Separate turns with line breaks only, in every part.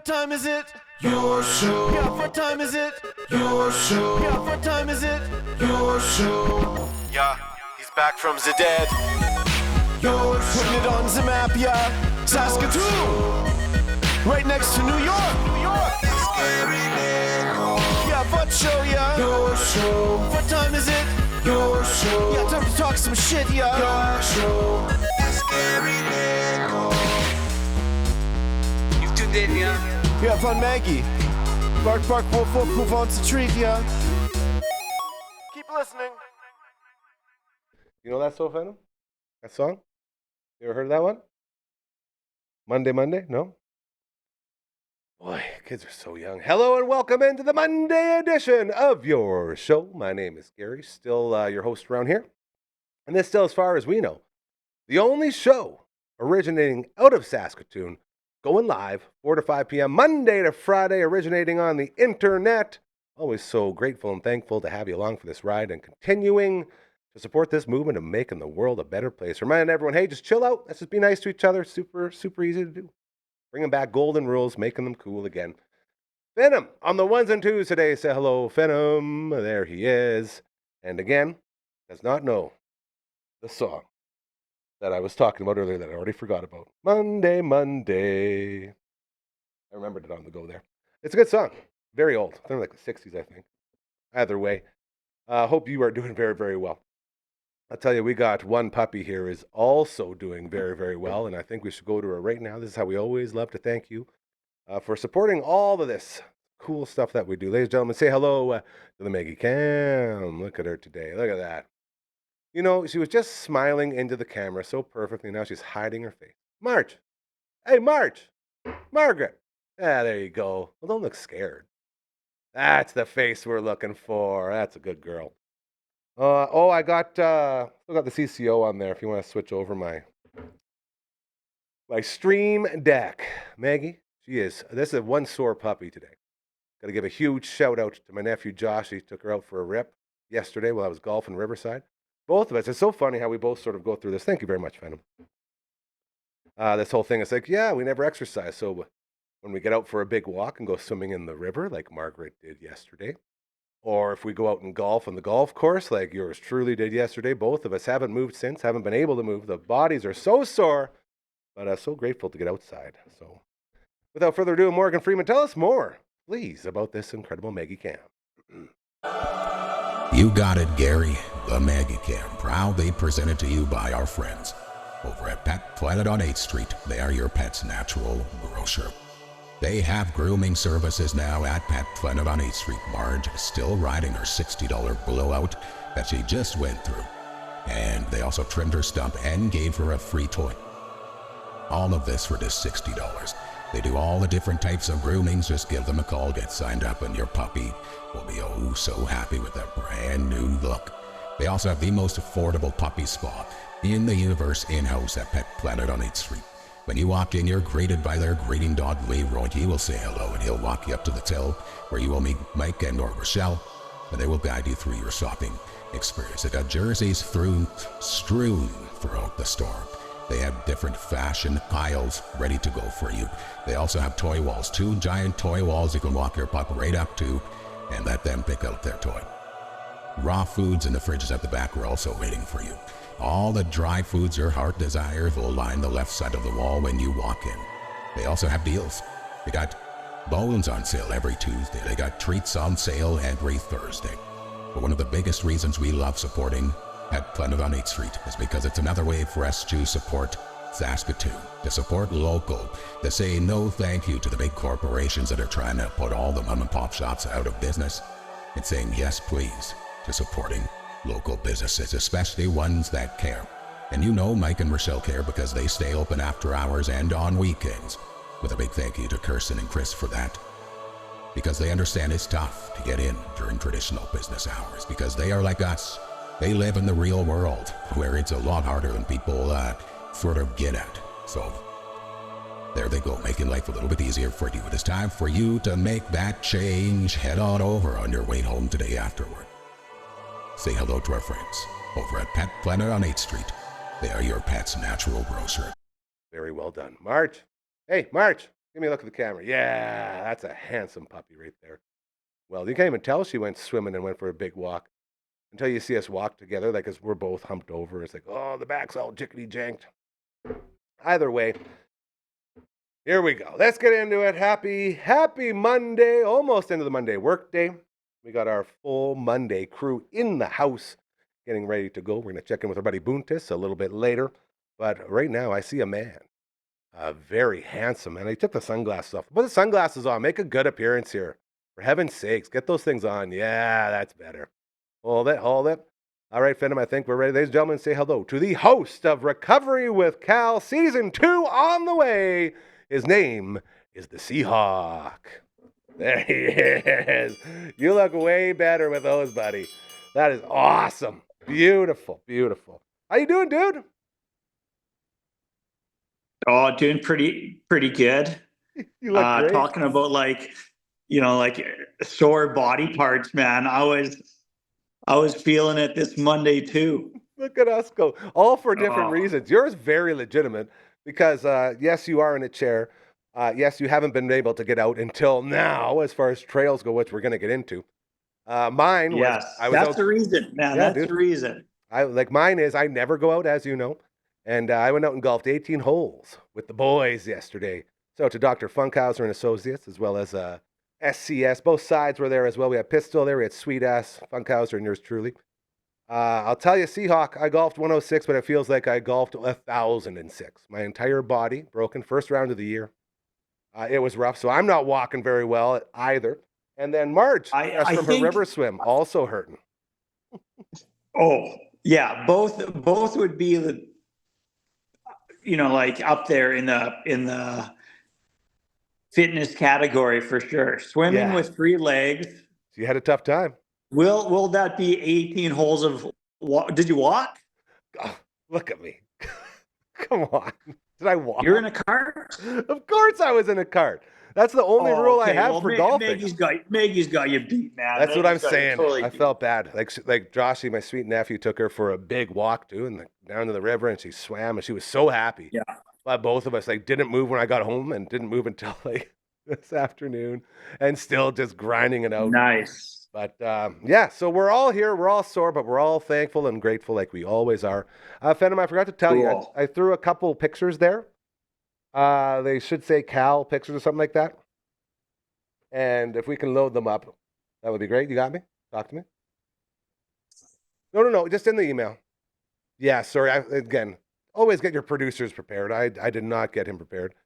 What time is it? Your show. Yeah, what time is it? Your show. Yeah, what time is it? Your show. Yeah, he's back from the dead. Your show. Putting it on the map, yeah. Saskatoon. Right next to New York. New York. Yeah, what show, yeah. Your show. What time is it? Your show. Yeah, time to talk some shit, yeah. Your show.
You've tuned in, yeah?
Yeah, von Maggie. Bark, bark, wolf, wolf, move on to treat, yeah. Keep listening.
You know that so Phantom? That song? You ever heard of that one? Monday, Monday? No? Boy, kids are so young. Hello and welcome into the Monday edition of your show. My name is Gary, still your host around here. And this still, as far as we know, the only show originating out of Saskatoon, going live 4 to 5 p.m. Monday to Friday, originating on the internet. Always so grateful and thankful to have you along for this ride and continuing to support this movement of making the world a better place. Reminding everyone, hey, just chill out. Let's just be nice to each other. Super, super easy to do. Bringing back golden rules, making them cool again. Venom on the ones and twos today. Say hello, Venom. There he is. And again, does not know the song that I was talking about earlier that I already forgot about. Monday, Monday. I remembered it on the go there. It's a good song. Very old. They're like the 60s, I think. Either way, hope you are doing very, very well. I'll tell you, we got one puppy here is also doing very, very well, and I think we should go to her right now. This is how we always love to thank you for supporting all of this cool stuff that we do. Ladies and gentlemen, say hello to the Maggie Cam. Look at her today. Look at that. You know, she was just smiling into the camera so perfectly. Now she's hiding her face. March. Hey, March. Margaret. Ah, there you go. Well, don't look scared. That's the face we're looking for. That's a good girl. I got still got the CCO on there if you want to switch over my stream deck. Maggie, this is one sore puppy today. Got to give a huge shout out to my nephew Josh. He took her out for a rip yesterday while I was golfing Riverside. Both of us. It's so funny how we both sort of go through this. Thank you very much, Phantom. This whole thing is like, yeah, we never exercise. So when we get out for a big walk and go swimming in the river like Margaret did yesterday, or if we go out and golf on the golf course like yours truly did yesterday, both of us haven't moved since, haven't been able to move. The bodies are so sore, but so grateful to get outside. So without further ado, Morgan Freeman, tell us more, please, about this incredible Maggie Cam.
You got it, Gary. The Maggie Cam, proudly presented to you by our friends over at Pet Planet on 8th Street. They are your pet's natural grocer. They have grooming services now at Pet Planet on 8th Street. Marge is still riding her $60 blowout that she just went through. And they also trimmed her stump and gave her a free toy. All of this for just $60. They do all the different types of groomings. Just give them a call, get signed up, and your puppy will be oh so happy with a brand new look. They also have the most affordable puppy spa in the universe in-house at Pet Planet on 8th Street. When you walk in, you're greeted by their greeting dog, Leroy. He will say hello, and he'll walk you up to the till, where you will meet Mike and or Rochelle, and they will guide you through your shopping experience. They got jerseys strewn throughout the store. They have different fashion aisles ready to go for you. They also have toy walls, 2 giant toy walls you can walk your pup right up to and let them pick out their toy. Raw foods in the fridges at the back are also waiting for you. All the dry foods your heart desires will line the left side of the wall when you walk in. They also have deals. They got bones on sale every Tuesday. They got treats on sale every Thursday. But one of the biggest reasons we love supporting Pet Planet on 8th Street is because it's another way for us to support Saskatoon, to support local, to say no thank you to the big corporations that are trying to put all the mom and pop shops out of business, and saying yes please to supporting local businesses, especially ones that care. And you know Mike and Rochelle care because they stay open after hours and on weekends. With a big thank you to Kirsten and Chris for that. Because they understand it's tough to get in during traditional business hours, because they are like us. They live in the real world where it's a lot harder than people sort of get at. So there they go, making life a little bit easier for you. It is time for you to make that change. Head on over on your way home today afterward. Say hello to our friends over at Pet Planet on 8th Street. They are your pet's natural grocer.
Very well done. March. Hey, March. Give me a look at the camera. Yeah, that's a handsome puppy right there. Well, you can't even tell she went swimming and went for a big walk until you see us walk together, like as we're both humped over. It's like, oh, the back's all jickety janked. Either way, here we go. Let's get into it. Happy Monday. Almost into the Monday workday. We got our full Monday crew in the house getting ready to go. We're going to check in with our buddy Boontis a little bit later. But right now, I see a man. Very handsome, man. He took the sunglasses off. Put the sunglasses on. Make a good appearance here. For heaven's sakes, get those things on. Yeah, that's better. Hold it. All right, Phenom, I think we're ready. Ladies and gentlemen, say hello to the host of Recovery with Cal, Season 2 on the way. His name is the Seahawk. There he is. You look way better with those, buddy. That is awesome. Beautiful. How you doing, dude?
Oh, doing pretty good.
You look great.
Talking about like sore body parts, man. I was feeling it this Monday too.
Look at us go. All for different reasons. Yours very legitimate because yes, you are in a chair. Yes, you haven't been able to get out until now, as far as trails go, which we're going to get into. Mine was.
Yes, that's the reason, man.
Yeah,
that's the reason.
Mine is I never go out, as you know. And I went out and golfed 18 holes with the boys yesterday. So to Dr. Funkhauser and Associates, as well as SCS. Both sides were there as well. We had Pistol there. We had Sweet Ass, Funkhauser, and yours truly. I'll tell you, Seahawk, I golfed 106, but it feels like I golfed 1,006. My entire body broken. First round of the year. It was rough, so I'm not walking very well either. And then Marge, from her river swim, also hurting.
Oh, yeah. Both would be the... like up there in the fitness category for sure. Swimming with 3 legs.
You had a tough time.
Will that be 18 holes of did you walk?
Oh, look at me. Come on. Did I walk?
You're in a cart?
Of course I was in a cart. That's the only rule I have for golfing.
Maggie's got you beat, man.
That's what I'm saying. Totally I felt bad. Like Joshy, my sweet nephew, took her for a big walk too, and down to the river, and she swam, and she was so happy. Yeah. But both of us didn't move when I got home, and didn't move until this afternoon, and still just grinding it out.
Nice.
But yeah, so we're all here. We're all sore, but we're all thankful and grateful, like we always are. Phenom, I forgot to tell you, I threw a couple pictures there. They should say Cal pictures or something like that. And if we can load them up, that would be great. You got me? Talk to me. No, just in the email. Yeah, sorry. Again, always get your producers prepared. I did not get him prepared.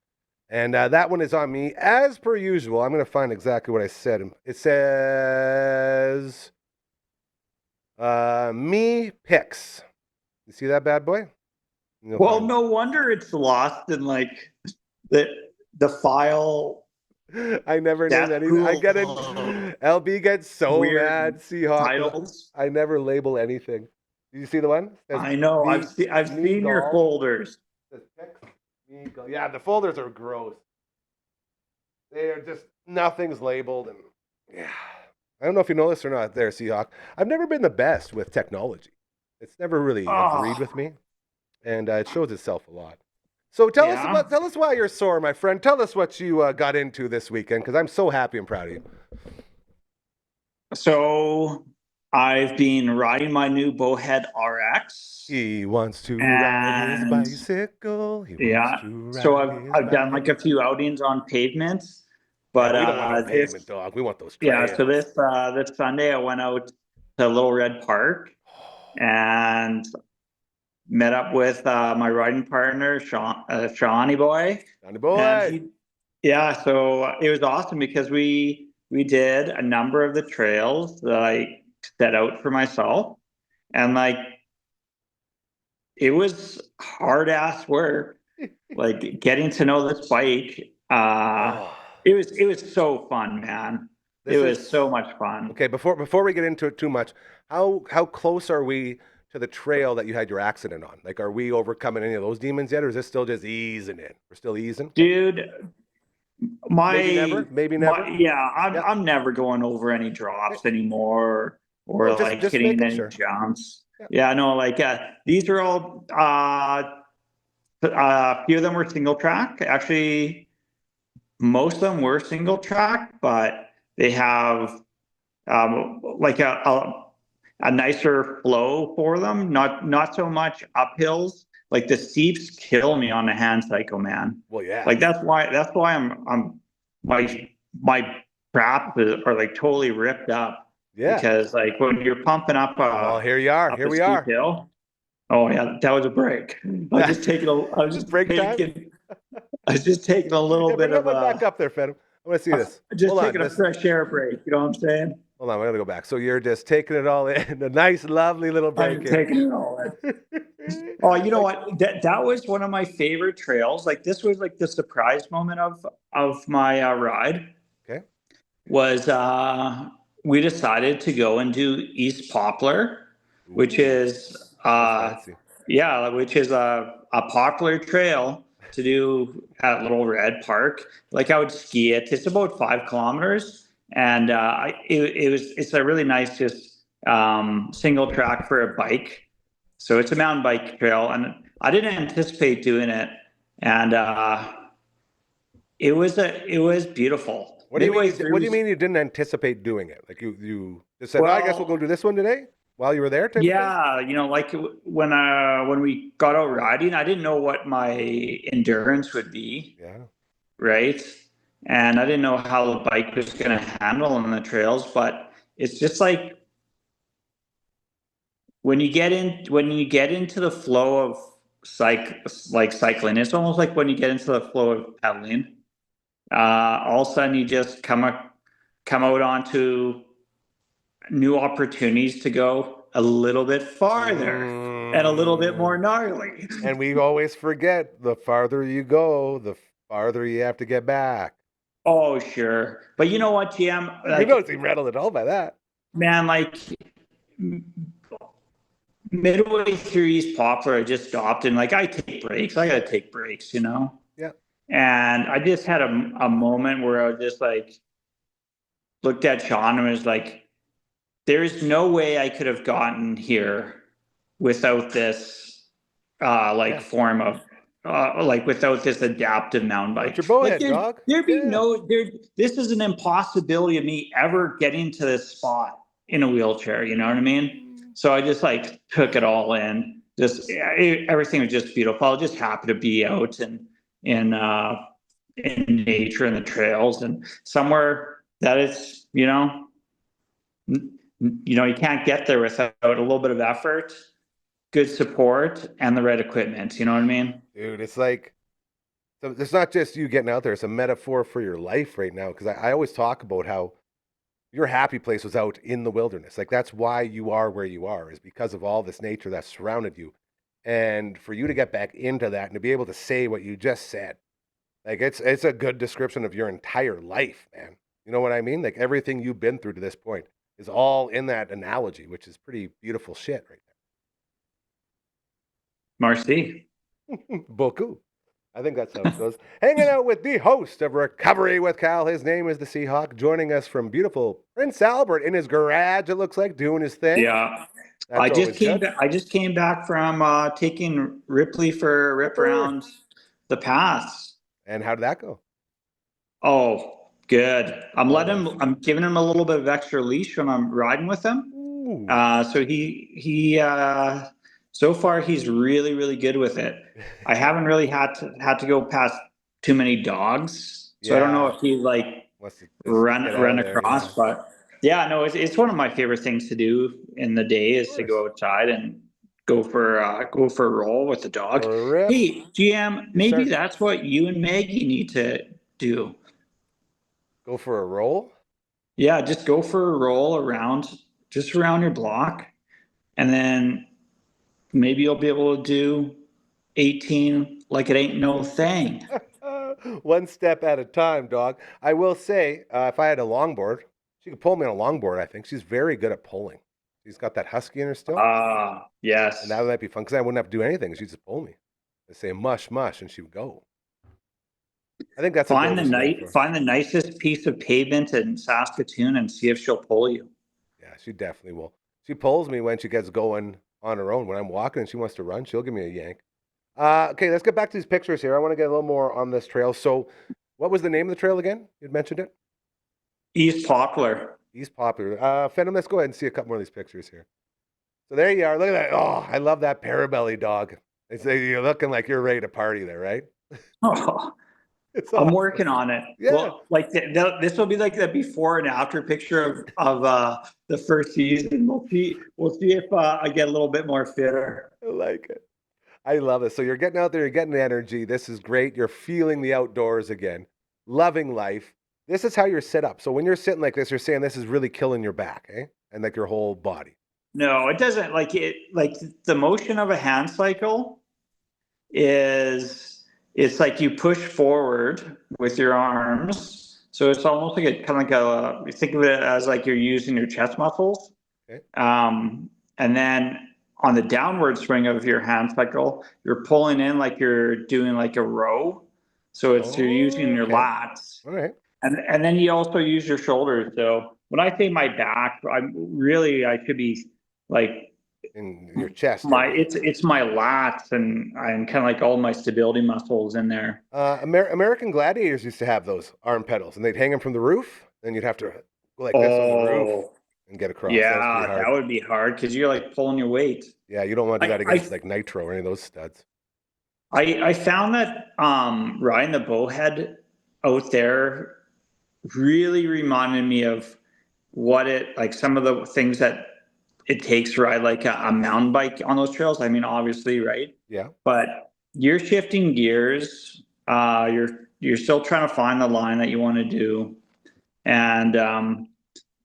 And that one is on me. As per usual, I'm going to find exactly what I said. It says, me pics. You see that bad boy?
Well, no wonder it's lost in the file.
I never named anything. I get it. LB gets so mad. Seahawk. Titles. I never label anything. Did you see the one?
I know. I've seen your folders.
Yeah, the folders are gross. They are just nothing's labeled, and yeah. I don't know if you know this or not, there, Seahawk. I've never been the best with technology. It's never really agreed with me, and it shows itself a lot. So tell us why you're sore, my friend. Tell us what you got into this weekend, because I'm so happy and proud of you.
So I've been riding my new Bowhead RX.
He wants to ride his bicycle.
So I've done a few outings on pavements, but
we don't want pavement, dog. We want those trails.
Yeah. So this Sunday I went out to Little Red Park and met up with my riding partner, Shawnee Boy.
Shawnee Boy.
So it was awesome because we did a number of the trails that I set out for myself, and it was hard ass work. Getting to know this bike. It was so fun, man. It was so much fun.
Okay, before we get into it too much, how close are we to the trail that you had your accident on? Are we overcoming any of those demons yet, or is this still just easing in? We're still easing?
Dude,
maybe never?
I'm never going over any drops anymore, or just hitting any jumps. These are all, a few of them were single track. Actually, most of them were single track, but they have like a nicer flow for them. Not so much uphills. Like the steeps kill me on the hand cycle, man.
Well, yeah.
Like that's why I'm my traps are like totally ripped up.
Yeah.
Because like when you're pumping up
Well, here you are.
up
Here
a
we
steep
are.
hill. Oh yeah, that was a break. I was just taking
break time?
I was just taking a little
Yeah,
bit
bring
of
that one back up there, Phantom. I want to see this.
just
Hold on.
taking a fresh air break. You know what I'm saying?
Hold on, we're gonna go back. So you're just taking it all in. A nice, lovely little break
I'm
here.
taking it all in. Oh, you know what? That was one of my favorite trails. Like this was like the surprise moment of my ride.
Okay.
Was we decided to go and do East Poplar, which is
fancy.
yeah, which is a popular trail to do at Little Red Park. Like I would ski it. It's about 5 kilometers, and it's a really nice just single track for a bike. So it's a mountain bike trail, and I didn't anticipate doing it, and it was beautiful.
What do you mean? What do you mean you didn't anticipate doing it? Like you just said, I guess we'll go do this one today while you were there.
Yeah, you know, like when we got out riding, I didn't know what my endurance would be.
Yeah.
Right. And I didn't know how the bike was going to handle on the trails, but it's just like when you get into the flow of cycling, it's almost like when you get into the flow of pedaling. All of a sudden you just come out onto new opportunities to go a little bit farther and a little bit more gnarly.
And we always forget, the farther you go, the farther you have to get back.
Oh, sure. But you know what, GM?
Like, you don't seem rattled at all by that.
Man, like midway through East Poplar, I just stopped and like I take breaks. I got to take breaks, you know?
Yeah.
And I just had a moment where I was just like, looked at Sean and was like, there's no way I could have gotten here without this form of like without this adaptive mountain bike.
Your bowhead, dog.
There'd be this is an impossibility of me ever getting to this spot in a wheelchair, you know what I mean? So I just like took it all in. Just everything was just beautiful. I was just happy to be out and in nature and the trails and somewhere that is, you know, you can't get there without a little bit of effort, good support, and the right equipment. You know what I mean?
Dude, it's like, so it's not just you getting out there. It's a metaphor for your life right now. Because I always talk about how your happy place was out in the wilderness. Like that's why you are where you are, is because of all this nature that surrounded you. And for you to get back into that and to be able to say what you just said, like it's a good description of your entire life, man. You know what I mean? Like everything you've been through to this point is all in that analogy, which is pretty beautiful shit right
there. Merci.
Beaucoup. I think that's how it goes. Hanging out with the host of Recovery with Cal. His name is the Seahawk, joining us from beautiful Prince Albert in his garage, it looks like, doing his thing.
Yeah. I just came back from taking Ripley for a rip around the paths.
And how did that go?
Oh, good. I'm giving him a little bit of extra leash when I'm riding with him. So he so far he's really, really good with it. I haven't really had to go past too many dogs. So I don't know if he like run across, but yeah, no, it's one of my favorite things to do in the day is to go outside and go for a roll with the dog. Hey, GM, maybe that's what you and Maggie need to do.
Go for a roll?
Yeah, just go for a roll around your block, and then maybe you'll be able to do 18 like it ain't no thing.
One step at a time, dog. I will say, if I had a longboard, she could pull me on a longboard, I think. She's very good at pulling. She's got that husky in her still.
Yes.
And that might be fun because I wouldn't have to do anything. She'd just pull me. I'd say mush, mush, and she would go. I think that's
find the nicest piece of pavement in Saskatoon and see if she'll pull you.
Yeah, she definitely will. She pulls me when she gets going on her own. When I'm walking and she wants to run, she'll give me a yank. Okay, let's get back to these pictures here. I want to get a little more on this trail. So What was the name of the trail again? You'd mentioned it.
East Poplar.
East Popular. Phenom, let's go ahead and see a couple more of these pictures here. So there you are. Look at that. Oh, I love that Parabelly dog. You're looking like you're ready to party there, right?
Oh,
It's
I'm
awesome.
working on it.
Yeah.
Well, like this will be like the before and after picture of the first season. We'll see if I get a little bit more fitter.
I like it. I love it. So you're getting out there, you're getting the energy. This is great. You're feeling the outdoors again, loving life. This is how you're set up. So when you're sitting like this, you're saying this is really killing your back, eh? And like your whole body.
No, it doesn't. Like the motion of a hand cycle is, it's like you push forward with your arms. So it's almost like you think of it as like you're using your chest muscles.
Okay.
And then on the downward swing of your hand cycle, you're pulling in like you're doing like a row. So you're using your lats.
All right.
And then you also use your shoulders. So when I say my back, I should be like
in your chest.
It's my lats and kind of like all my stability muscles in there.
American Gladiators used to have those arm pedals, and they'd hang them from the roof. Then you'd have to go like this on the roof and get across.
Yeah, that would be hard because you're like pulling your weight.
Yeah, you don't want to do that against like Nitro or any of those studs.
I found that riding the bowhead out there really reminded me of some of the things that it takes to ride like a mountain bike on those trails. I mean, obviously, right?
Yeah.
But you're shifting gears. You're still trying to find the line that you want to do, and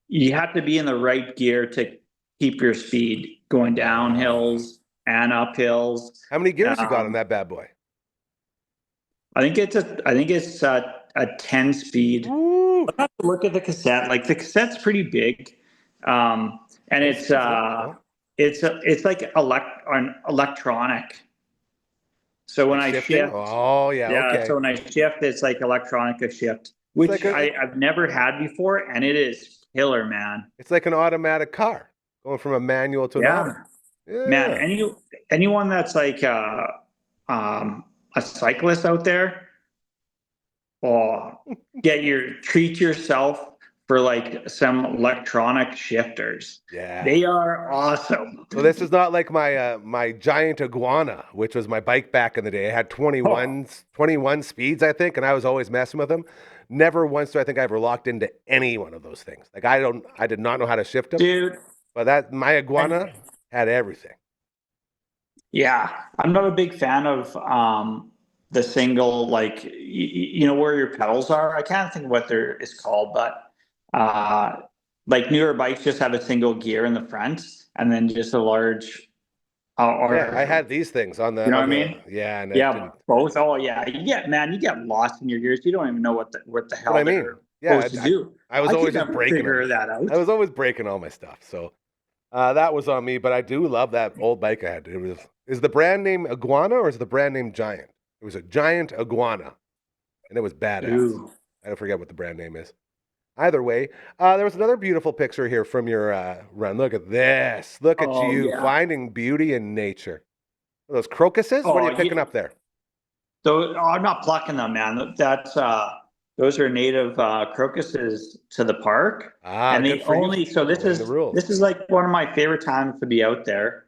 you have to be in the right gear to keep your speed going down hills and up hills.
How many gears you got on that bad boy?
I think it's a 10 speed.
Ooh.
I'll have to look at the cassette. Like the cassette's pretty big. And it's like an electronic. So when I shift,
okay.
So when I shift, it's like electronic shift, which
like
I've never had before, and it is killer, man.
It's like an automatic car going from a manual to an auto.
Yeah. Man, anyone that's like a cyclist out there, treat yourself for like some electronic shifters.
Yeah.
They are awesome.
So this is not like my giant iguana, which was my bike back in the day. I had 21 speeds, I think, and I was always messing with them. Never once do I think I ever locked into any one of those things. Like I did not know how to shift them.
Dude.
But my iguana had everything.
Yeah. I'm not a big fan of the single, like, you know where your pedals are? I can't think of what it's called, but like newer bikes just have a single gear in the front and then just a large
I had these things on the,
you know what I mean?
Yeah.
Both. Oh yeah. You get lost in your gears. You don't even know what the hell they're supposed to do.
I was always just breaking
that out.
I was always breaking all my stuff. So that was on me, but I do love that old bike I had. Is the brand name Iguana or is the brand name Giant? It was a Giant Iguana and it was badass.
Ooh.
I don't forget what the brand name is. Either way, there was another beautiful picture here from your run. Look at this. Look at you finding beauty in nature. Are those crocuses? What are you picking up there?
So I'm not plucking them, man. Those are native crocuses to the park. And this is like one of my favorite times to be out there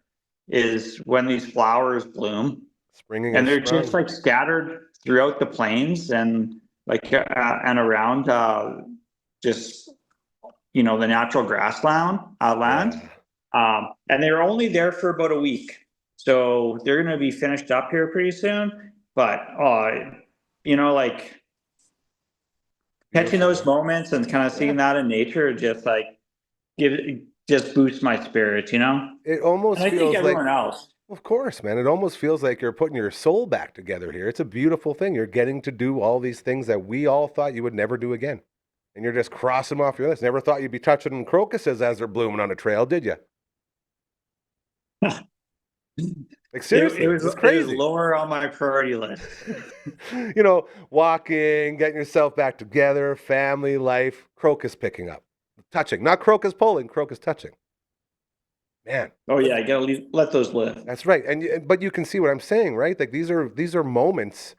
is when these flowers bloom.
Springing
and they're just like scattered throughout the plains and like and around just the natural grassland land. And they're only there for about a week, so they're going to be finished up here pretty soon. But like catching those moments and kind of seeing that in nature just boosts my spirits.
It almost feels
think everyone
like
else.
Of course, man. It almost feels like you're putting your soul back together here. It's a beautiful thing. You're getting to do all these things that we all thought you would never do again. And you're just crossing them off your list. Never thought you'd be touching crocuses as they're blooming on a trail, did you? Like seriously, it's crazy.
It was lower on my priority list.
Walking, getting yourself back together, family life, crocus picking up, touching, not crocus pulling, crocus touching. Man.
Oh yeah, I gotta let those live.
That's right, but you can see what I'm saying, right? Like these are moments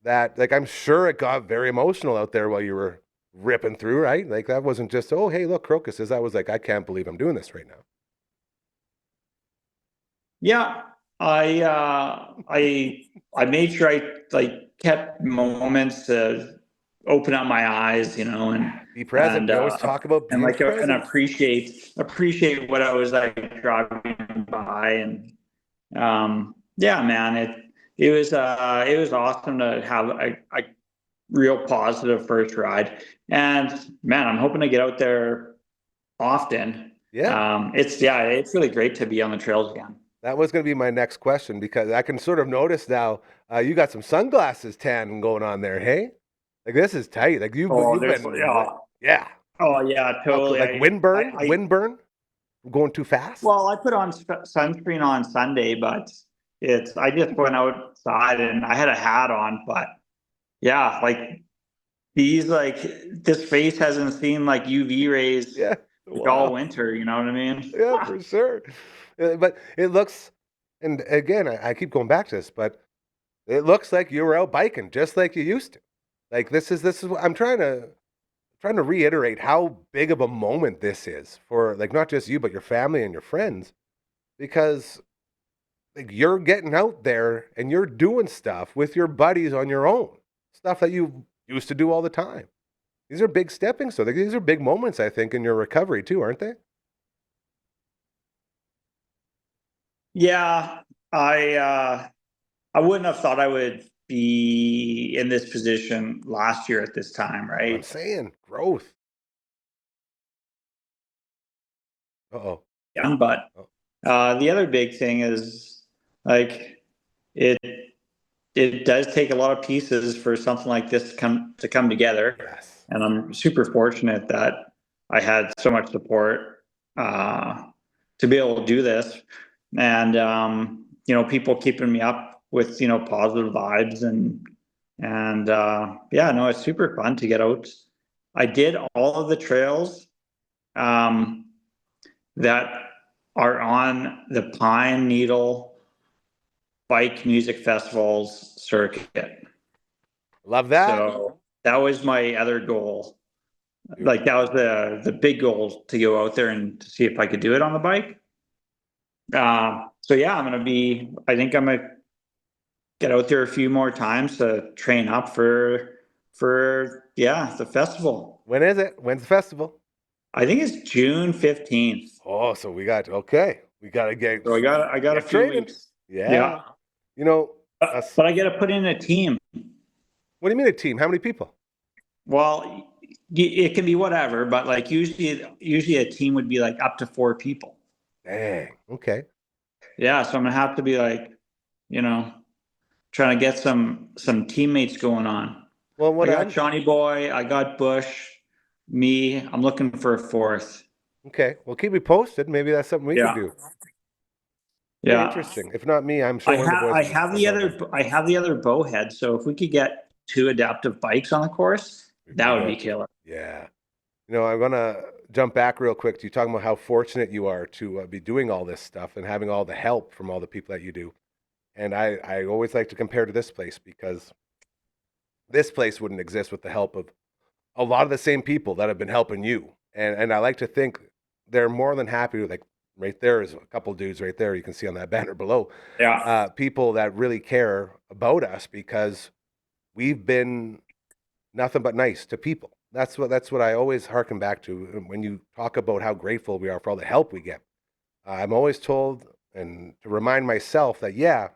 that, like, I'm sure it got very emotional out there while you were ripping through, right? Like, that wasn't just, oh, hey, look, crocuses. I was like, I can't believe I'm doing this right now.
Yeah, I made sure I like kept moments to open up my eyes, and
Be present.
and
We always talk about being
and
present.
appreciate what I was like driving by, and yeah, man, it was awesome to have a real positive first ride, and man, I'm hoping to get out there often.
Yeah.
It's really great to be on the trails again.
That was going to be my next question, because I can sort of notice now you got some sunglasses tan going on there, hey? Like, this is tight. Like, you've been, yeah.
Oh yeah, totally.
Like windburn, going too fast.
Well, I put on sunscreen on Sunday, but I just went outside and I had a hat on, but yeah, like this face hasn't seen like UV rays all winter. You know what I mean?
Yeah, for sure. But it looks, and again, I keep going back to this, but it looks like you were out biking just like you used to. Like, this is what I'm trying to reiterate how big of a moment this is for, like, not just you, but your family and your friends, because like, you're getting out there and you're doing stuff with your buddies on your own, stuff that you used to do all the time. These are big stepping stones. Like, these are big moments, I think, in your recovery too, aren't they?
Yeah, I wouldn't have thought I would be in this position last year at this time,
What I'm
right?
saying, growth. Uh-oh.
Yeah, but the other big thing is like it it does take a lot of pieces for something like this to come together.
Yes.
And I'm super fortunate that I had so much support to be able to do this, and people keeping me up with positive vibes, and yeah, no, it's super fun to get out. I did all of the trails that are on the Pine Needle Bike Music Festivals circuit.
Love that.
So that was my other goal. Like, that was the big goal, to go out there and to see if I could do it on the bike. So yeah, I think I'm gonna get out there a few more times to train up for the festival.
When is it? When's the festival?
I think it's June 15th.
Oh, so we got to get.
So I got a few
training.
weeks.
Yeah.
But I got to put in a team.
What do you mean a team? How many people?
Well, it can be whatever, but like usually a team would be like up to 4 people.
Dang. Okay.
Yeah, so I'm gonna have to be like, trying to get some teammates going on.
Well,
I got Johnny Boy, I got Bush, me. I'm looking for a 4th.
Okay. Well, keep me posted. Maybe that's something we can do. Very interesting. If not me, I'm sure
I have the other bowhead. So if we could get 2 adaptive bikes on the course, that would be killer.
Yeah. I'm gonna jump back real quick to you talking about how fortunate you are to be doing all this stuff and having all the help from all the people that you do. And I always like to compare to this place, because this place wouldn't exist with the help of a lot of the same people that have been helping you. And I like to think they're more than happy to, like, right there is a couple dudes right there you can see on that banner below.
Yeah.
People that really care about us, because we've been nothing but nice to people. That's what I always harken back to when you talk about how grateful we are for all the help we get. I'm always told, and to remind myself that,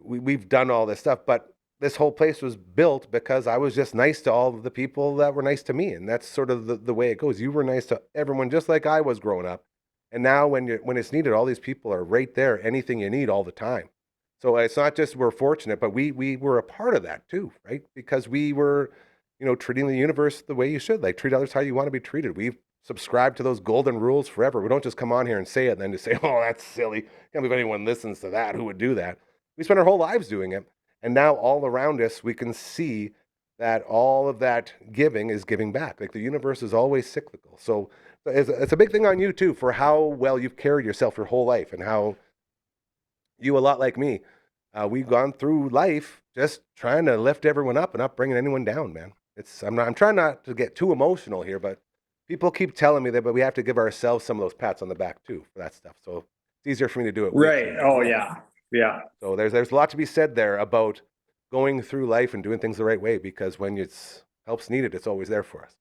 we've done all this stuff, but this whole place was built because I was just nice to all of the people that were nice to me. And that's sort of the way it goes. You were nice to everyone, just like I was growing up. And now when it's needed, all these people are right there, anything you need all the time. So it's not just we're fortunate, but we were a part of that too, right? Because we were, treating the universe the way you should, like, treat others how you want to be treated. We've subscribed to those golden rules forever. We don't just come on here and say it and then just say, oh, that's silly. Can't believe anyone listens to that. Who would do that? We spend our whole lives doing it. And now all around us, we can see that all of that giving is giving back. Like, the universe is always cyclical. So it's a big thing on you too, for how well you've carried yourself your whole life, and how you, a lot like me, we've gone through life just trying to lift everyone up and not bringing anyone down, man. I'm trying not to get too emotional here, but people keep telling me that, but we have to give ourselves some of those pats on the back too for that stuff. So it's easier for me to do it.
Right. Oh yeah. Yeah.
So there's a lot to be said there about going through life and doing things the right way, because when it's help's needed, it's always there for us.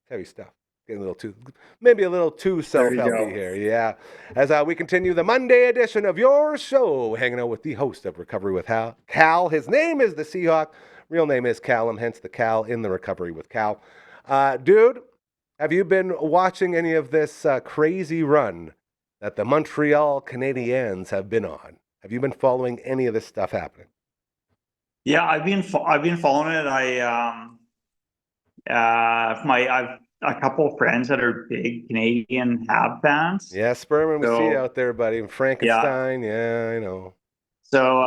Heavy stuff. Getting maybe a little too self-helpy here. Yeah. As we continue the Monday edition of your show, hanging out with the host of Recovery with Cal. His name is the Seahawk. Real name is Callum, hence the Cal in the Recovery with Cal. Dude, have you been watching any of this crazy run that the Montreal Canadiens have been on? Have you been following any of this stuff happening?
Yeah, I've been following it. I've a couple of friends that are big Canadian Habs fans.
Yeah, Sperman, we see you out there, buddy. Frankenstein, yeah, I know.
So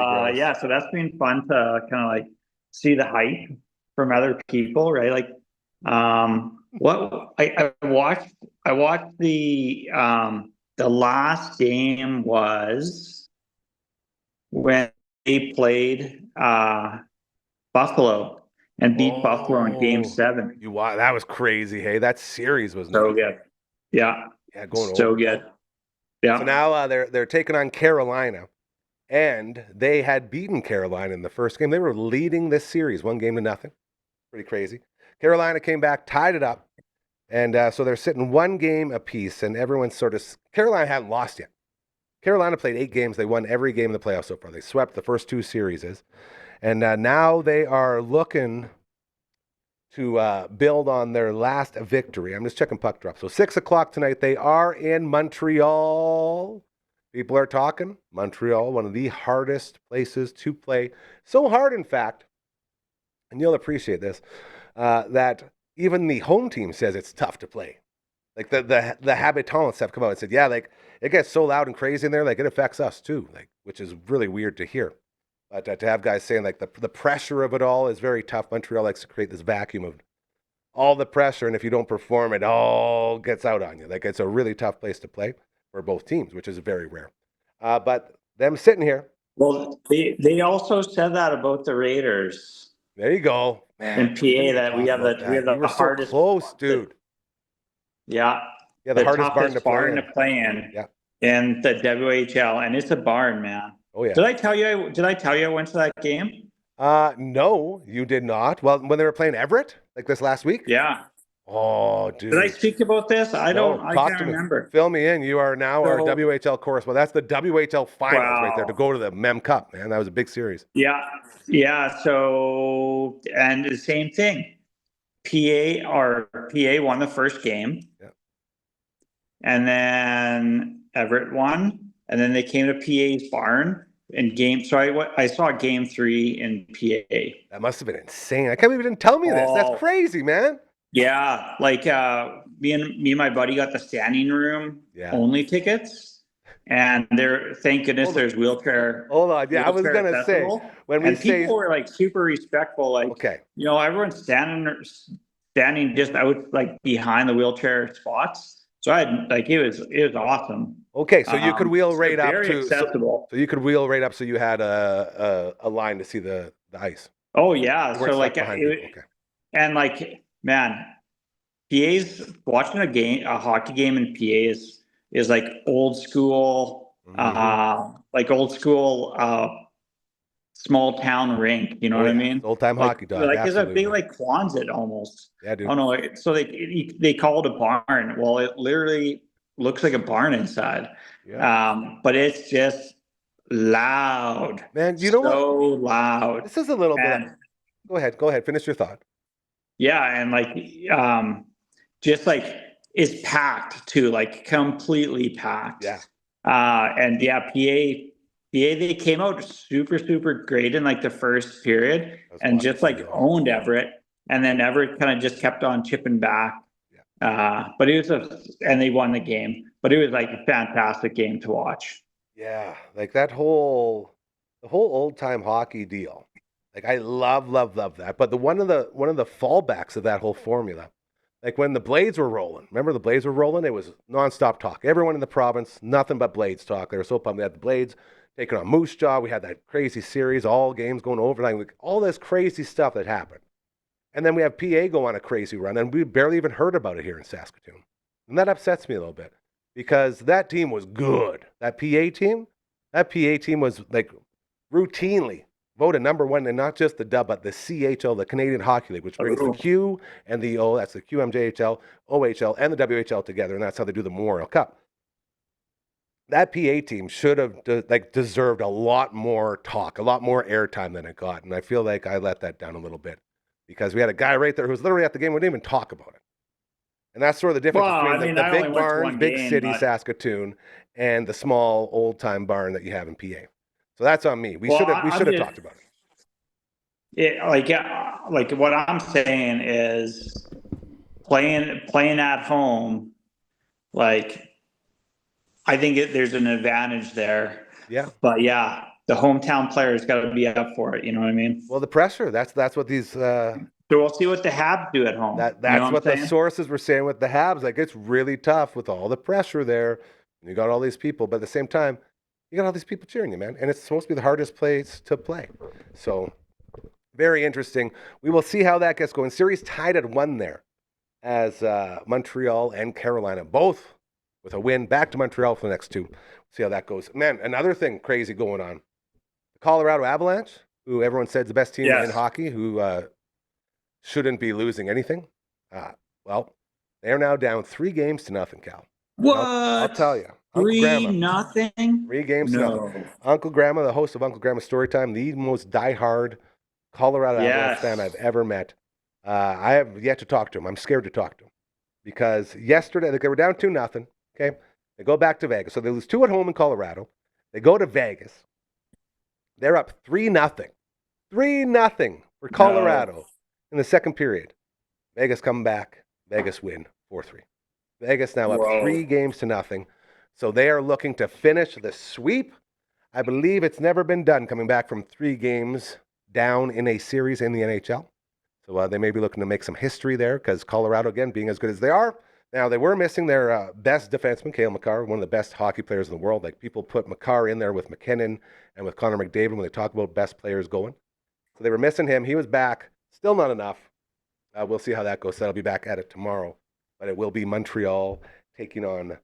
so that's been fun to kind of like see the hype from other people, right? Like, what I watched the last game was when they played Buffalo and beat Buffalo in Game 7.
That was crazy. Hey, that series was
so good. Yeah,
going
so
over.
Good. Yeah.
So now they're taking on Carolina, and they had beaten Carolina in the first game. They were leading this series 1-0. Pretty crazy. Carolina came back, tied it up, and so they're sitting 1 game apiece, and everyone's Carolina hadn't lost yet. Carolina played 8 games. They won every game in the playoffs so far. They swept the first 2 series. And now they are looking to build on their last victory. I'm just checking puck drop. So 6 o'clock tonight, they are in Montreal. People are talking. Montreal, one of the hardest places to play. So hard, in fact, and you'll appreciate this, that even the home team says it's tough to play. Like the habitants have come out and said, yeah, like it gets so loud and crazy in there, like it affects us too, like, which is really weird to hear. But to have guys saying like the pressure of it all is very tough. Montreal likes to create this vacuum of all the pressure, and if you don't perform, it all gets out on you. Like it's a really tough place to play for both teams, which is very rare. But them sitting here.
Well, they also said that about the Raiders.
There you go, man.
In PA, that we have the hardest.
So close, dude.
Yeah.
The hardest barn
to play in.
Yeah.
In the WHL, and it's a barn, man.
Oh yeah.
Did I tell you I went to that game?
No, you did not. Well, when they were playing Everett, like this last week?
Yeah.
Oh, dude.
Did I speak about this? I can't remember.
Fill me in. You are now our WHL correspondent. That's the WHL finals right there to go to the Mem Cup, man. That was a big series.
Yeah. Yeah. So, and the same thing. PA won the first game.
Yeah.
And then Everett won. And then they came to PA's barn in game. So I saw game 3 in PA.
That must have been insane. I can't believe you didn't tell me this. That's crazy, man.
Yeah, like me and my buddy got the standing room only tickets, and thank goodness there's wheelchair.
Hold on, yeah, I was gonna say when we say
people were like super respectful, like everyone's standing just out like behind the wheelchair spots. So it was awesome.
Okay, so you could wheel right up
very accessible.
So you could wheel right up, so you had a line to see the ice.
Oh yeah, so like and like. Man, PA's watching a hockey game in PA is like old school, small town rink. You know what I mean?
Old time hockey dog.
Like it's a big like Quonset almost.
Yeah, dude.
Oh no! So they call it a barn. Well, it literally looks like a barn inside. Yeah. But it's just loud.
Man, you know what?
So loud.
This is a little bit. Go ahead. Finish your thought.
Yeah, and like just like it's packed too, like completely packed.
Yeah.
And yeah, PA they came out super great in like the first period and just like owned Everett, and then Everett kind of just kept on chipping back. Yeah. But it was and they won the game. But it was like a fantastic game to watch.
Yeah, like the whole old time hockey deal. Like I love that. But one of the fallbacks of that whole formula, Like when the Blades were rolling. Remember the Blades were rolling? It was nonstop talk. Everyone in the province, nothing but Blades talk. They were so pumped. We had the Blades taking on Moose Jaw. We had that crazy series, all games going overtime. Like, all this crazy stuff that happened. And then we have PA go on a crazy run, and we barely even heard about it here in Saskatoon. And that upsets me a little bit because that team was good. That PA team was like routinely voted number one, and not just the dub, but the CHL, the Canadian Hockey League, which brings the Q and the O. That's the QMJHL, OHL, and the WHL together, and that's how they do the Memorial Cup. That PA team should have deserved a lot more talk, a lot more airtime than it got, and I feel like I let that down a little bit because we had a guy right there who was literally at the game, we didn't even talk about it. And that's sort of the difference between the big barn, big city Saskatoon, and the small old-time barn that you have in PA. So that's on me. We should have talked about it.
Like what I'm saying is playing at home. Like, I think there's an advantage there.
Yeah.
But yeah, the hometown players got to be up for it. You know what I mean?
Well, the pressure. That's what these.
So we'll see what the Habs do at home.
That's what the sources were saying with the Habs. Like, it's really tough with all the pressure there. You got all these people, but at the same time, you got all these people cheering you, man. And it's supposed to be the hardest place to play. So, very interesting. We will see how that gets going. Series tied at 1 there as Montreal and Carolina, both with a win, back to Montreal for the next 2. See how that goes. Man, another thing crazy going on. The Colorado Avalanche, who everyone said is the best team in hockey, who shouldn't be losing anything. Well, they're now down 3-0, Cal.
What?
I'll tell you.
3-0?
3 games to nothing. Uncle Grandma, the host of Uncle Grandma's Storytime, the most diehard Colorado Avalanche fan I've ever met. I have yet to talk to him. I'm scared to talk to him because yesterday they were down 2-0. Okay, they go back to Vegas, so they lose 2 at home in Colorado. They go to Vegas. They're up 3-0, 3-0 for Colorado in the second period. Vegas come back. Vegas win 4-3. Vegas now up 3-0. So they are looking to finish the sweep. I believe it's never been done coming back from 3 games down in a series in the NHL. So they may be looking to make some history there because Colorado, again, being as good as they are. Now, they were missing their best defenseman, Cale Makar, one of the best hockey players in the world. Like, people put Makar in there with McKinnon and with Connor McDavid when they talk about best players going. So they were missing him. He was back. Still not enough. We'll see how that goes. So I'll be back at it tomorrow. But it will be Montreal taking on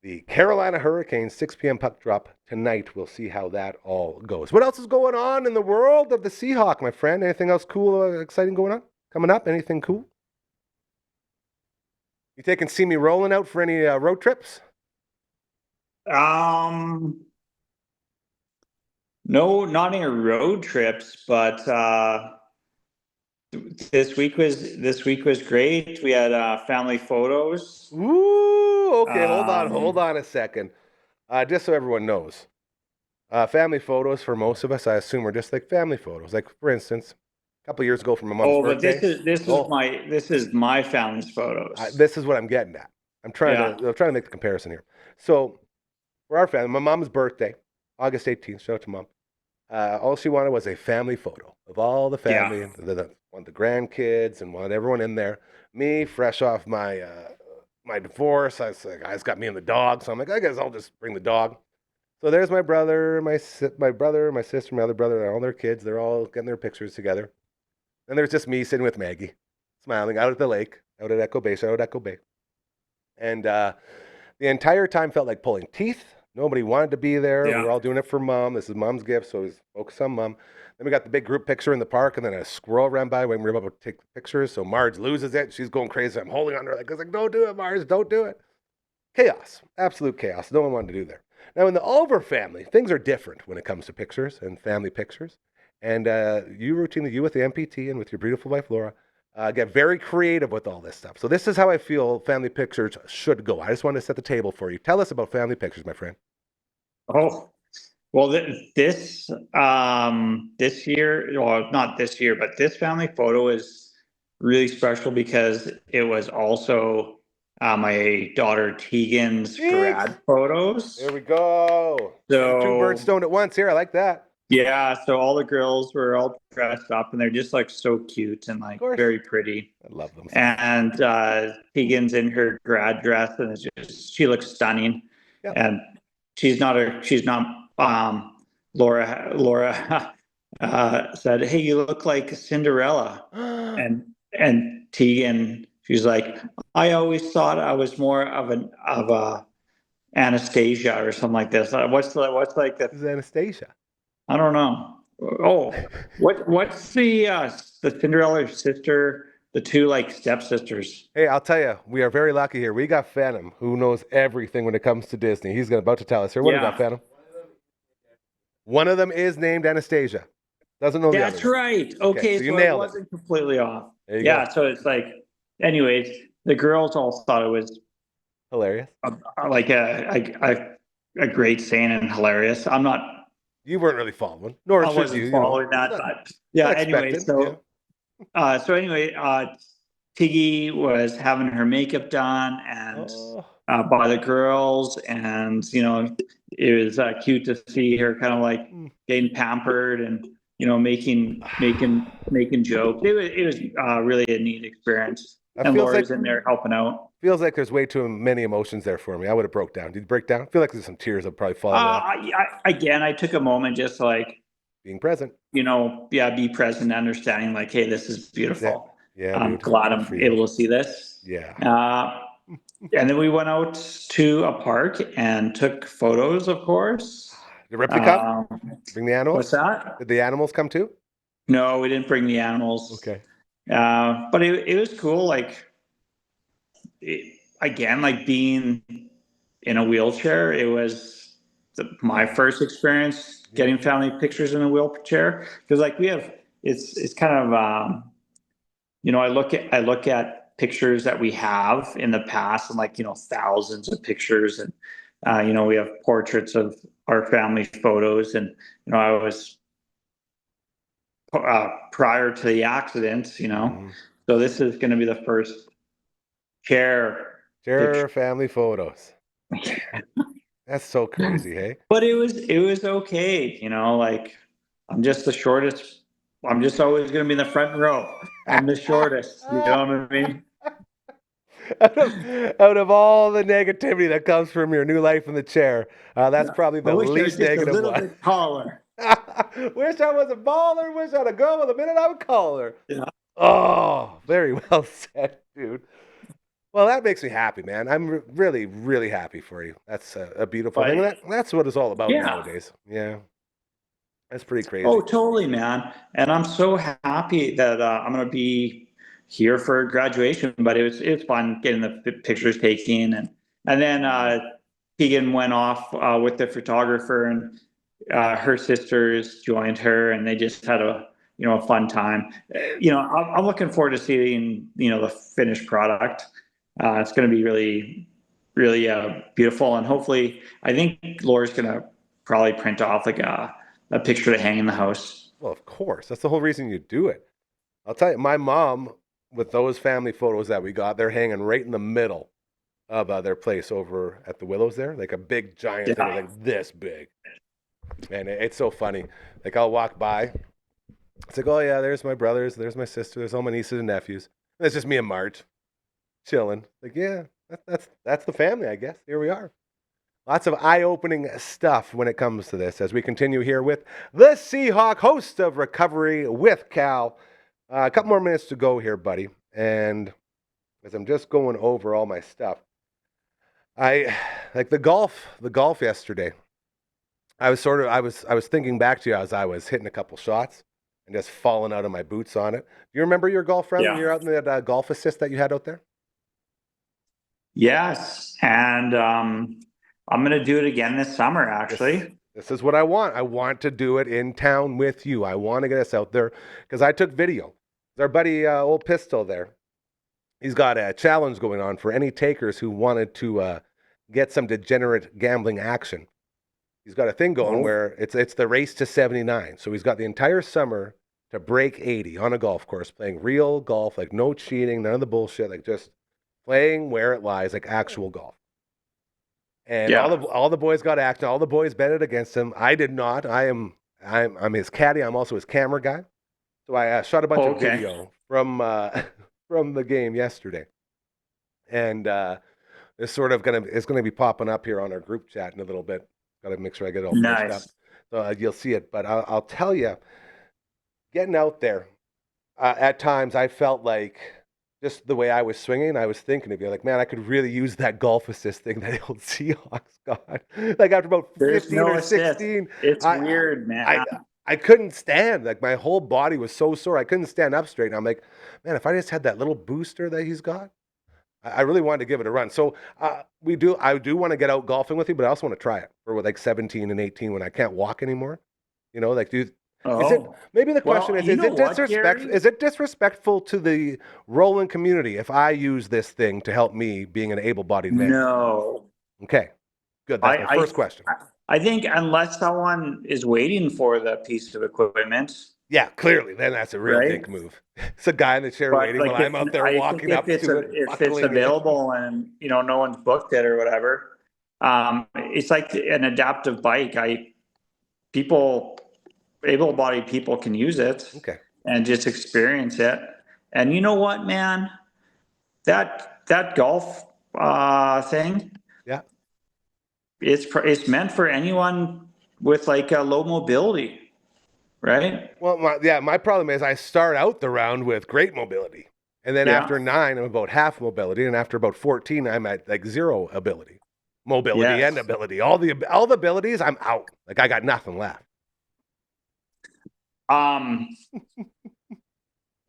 the Carolina Hurricanes, 6 p.m. puck drop tonight. We'll see how that all goes. What else is going on in the world of the Seahawk, my friend? Anything else cool, exciting going on? Coming up? Anything cool? You taking See Me Rolling out for any road trips?
No, not any road trips, but this week was great. We had family photos.
Ooh, okay. Hold on a second. Just so everyone knows, family photos for most of us, I assume, are just like family photos. Like, for instance, a couple of years ago for my mom's birthday.
But this is my family's photos.
This is what I'm getting at. I'm trying to make the comparison here. So for our family, my mom's birthday, August 18th. Shout out to Mom. All she wanted was a family photo of all the family, the grandkids, and wanted everyone in there. Me, fresh off my my divorce, I was like, guys got me and the dog, so I'm like, I guess I'll just bring the dog. So there's my brother, my sister, my other brother, and all their kids. They're all getting their pictures together. And there's just me sitting with Maggie, smiling out at the lake, out at Echo Bay. Shout out Echo Bay. And the entire time felt like pulling teeth. Nobody wanted to be there. We were all doing it for Mom. This is Mom's gift, so he's focused on Mom. Then we got the big group picture in the park, and then a squirrel ran by when we were about to take the pictures. So Marge loses it. She's going crazy. I'm holding on to her. I was like, don't do it, Marge. Don't do it. Chaos. Absolute chaos. No one wanted to do there. Now, in the Ulver family, things are different when it comes to pictures and family pictures. And you with the MPT and with your beautiful wife, Laura, get very creative with all this stuff. So this is how I feel family pictures should go. I just wanted to set the table for you. Tell us about family pictures, my friend.
Oh, well, this year, well, not this year, but this family photo is really special because it was also my daughter Tegan's grad photos.
There we go.
So
2 birds stoned at once here. I like that.
Yeah, so all the girls were all dressed up, and they're just like so cute and like
course.
very pretty.
I love them.
And Tegan's in her grad dress, and she looks stunning.
Yep.
And she's not Laura said, "Hey, you look like Cinderella." and Tegan, she's like, "I always thought I was more of a Anastasia or something like this." What's like the?
This is Anastasia.
I don't know. Oh, what's the Cinderella sister? The two like stepsisters.
Hey, I'll tell you, we are very lucky here. We got Phantom, who knows everything when it comes to Disney. He's about to tell us here. What do we got, Phantom? One of them is named Anastasia. Doesn't know the other.
That's right. Okay,
so you
so
nailed
I wasn't completely off.
There you
Yeah,
go.
so it's like, anyways, the girls all thought it was
Hilarious.
like a great saying and hilarious. I'm not.
You weren't really following, nor
I
should
wasn't
you.
following that, but yeah. Anyway, Tiggy was having her makeup done and by the girls, and it was cute to see her kind of like getting pampered and making jokes. It was really a neat experience. And Laura's in there helping out.
Feels like there's way too many emotions there for me. I would have broke down. Did you break down? I feel like there's some tears that probably falling out.
Again, I took a moment just to like
being present.
Be present, understanding like, hey, this is beautiful.
Yeah,
I'm glad I'm able to see this.
Yeah.
And then we went out to a park and took photos, of course.
Did Ripley come? Bring the animals?
What's that?
Did the animals come too?
No, we didn't bring the animals.
Okay.
But it was cool. Like, again, like being in a wheelchair, it was my first experience getting family pictures in a wheelchair. Because like it's kind of, I look at pictures that we have in the past and like, thousands of pictures. And, we have portraits of our family photos. And, I was prior to the accident, so this is going to be the first chair
family photos. That's so crazy, hey?
But it was okay, like I'm just the shortest. I'm just always going to be in the front row. I'm the shortest. You know what I mean?
Out of all the negativity that comes from your new life in the chair, that's probably the least negative
a little
one.
bit taller.
Wish I was a baller. Wish I had a girl with a minute I would call her.
Yeah.
Oh, very well said, dude. Well, that makes me happy, man. I'm really, really happy for you. That's a beautiful thing. That's what it's all about nowadays. Yeah. That's pretty crazy.
Oh, totally, man. And I'm so happy that I'm going to be here for graduation, but it's fun getting the pictures taken. And then Keegan went off with the photographer, and her sisters joined her, and they just had a fun time. I'm looking forward to seeing, the finished product. It's going to be really, really beautiful. And hopefully, I think Laura's going to probably print off like a picture to hang in the house.
Well, of course. That's the whole reason you do it. I'll tell you, my mom, with those family photos that we got, they're hanging right in the middle of their place over at the Willows there. Like a big giant thing, like this big. And it's so funny. Like I'll walk by. It's like, oh yeah, there's my brothers, there's my sister, there's all my nieces and nephews. And it's just me and Marge chilling. Like, yeah, that's the family, I guess. Here we are. Lots of eye-opening stuff when it comes to this as we continue here with the Seahawk, host of Recovery with Cal. A couple more minutes to go here, buddy. And as I'm just going over all my stuff, I like the golf yesterday. I was thinking back to you as I was hitting a couple shots and just falling out of my boots on it. Do you remember your golf round when you were out in that golf assist that you had out there?
Yes, and I'm going to do it again this summer, actually.
This is what I want. I want to do it in town with you. I want to get us out there because I took video. Our buddy, Old Pistol there, he's got a challenge going on for any takers who wanted to get some degenerate gambling action. He's got a thing going where it's the race to 79. So he's got the entire summer to break 80 on a golf course, playing real golf, like no cheating, none of the bullshit, like just playing where it lies, like actual golf. And all the boys got action. All the boys betted against him. I did not. I am I'm his caddy. I'm also his camera guy. So I shot a bunch of video from from the game yesterday, and it's sort of gonna be popping up here on our group chat in a little bit. Got to make sure I get it all finished up. So you'll see it. But I'll tell you, getting out there, at times I felt like just the way I was swinging, I was thinking of you, like, man, I could really use that golf assist thing that the old Seahawks got. Like after about 15 or 16,
it's weird, man.
I couldn't stand. Like my whole body was so sore, I couldn't stand up straight. And I'm like, man, if I just had that little booster that he's got, I really wanted to give it a run. So I do want to get out golfing with you, but I also want to try it for like 17 and 18 when I can't walk anymore. You know, like, dude. Maybe the question is it disrespectful to the rolling community if I use this thing to help me being an able-bodied man?
No.
Okay, good. That's my first question.
I think unless someone is waiting for the piece of equipment.
Yeah, clearly, then that's a real dick move. It's a guy in the chair waiting while I'm out there walking up to it.
If it's available and no one's booked it or whatever, it's like an adaptive bike. Able-bodied people can use it and just experience it. And you know what, man? That golf thing, it's meant for anyone with like a low mobility, right?
Well, my problem is I start out the round with great mobility. And then after 9, I'm about half mobility. And after about 14, I'm at like zero ability. Mobility and ability. All the abilities, I'm out. Like I got nothing left.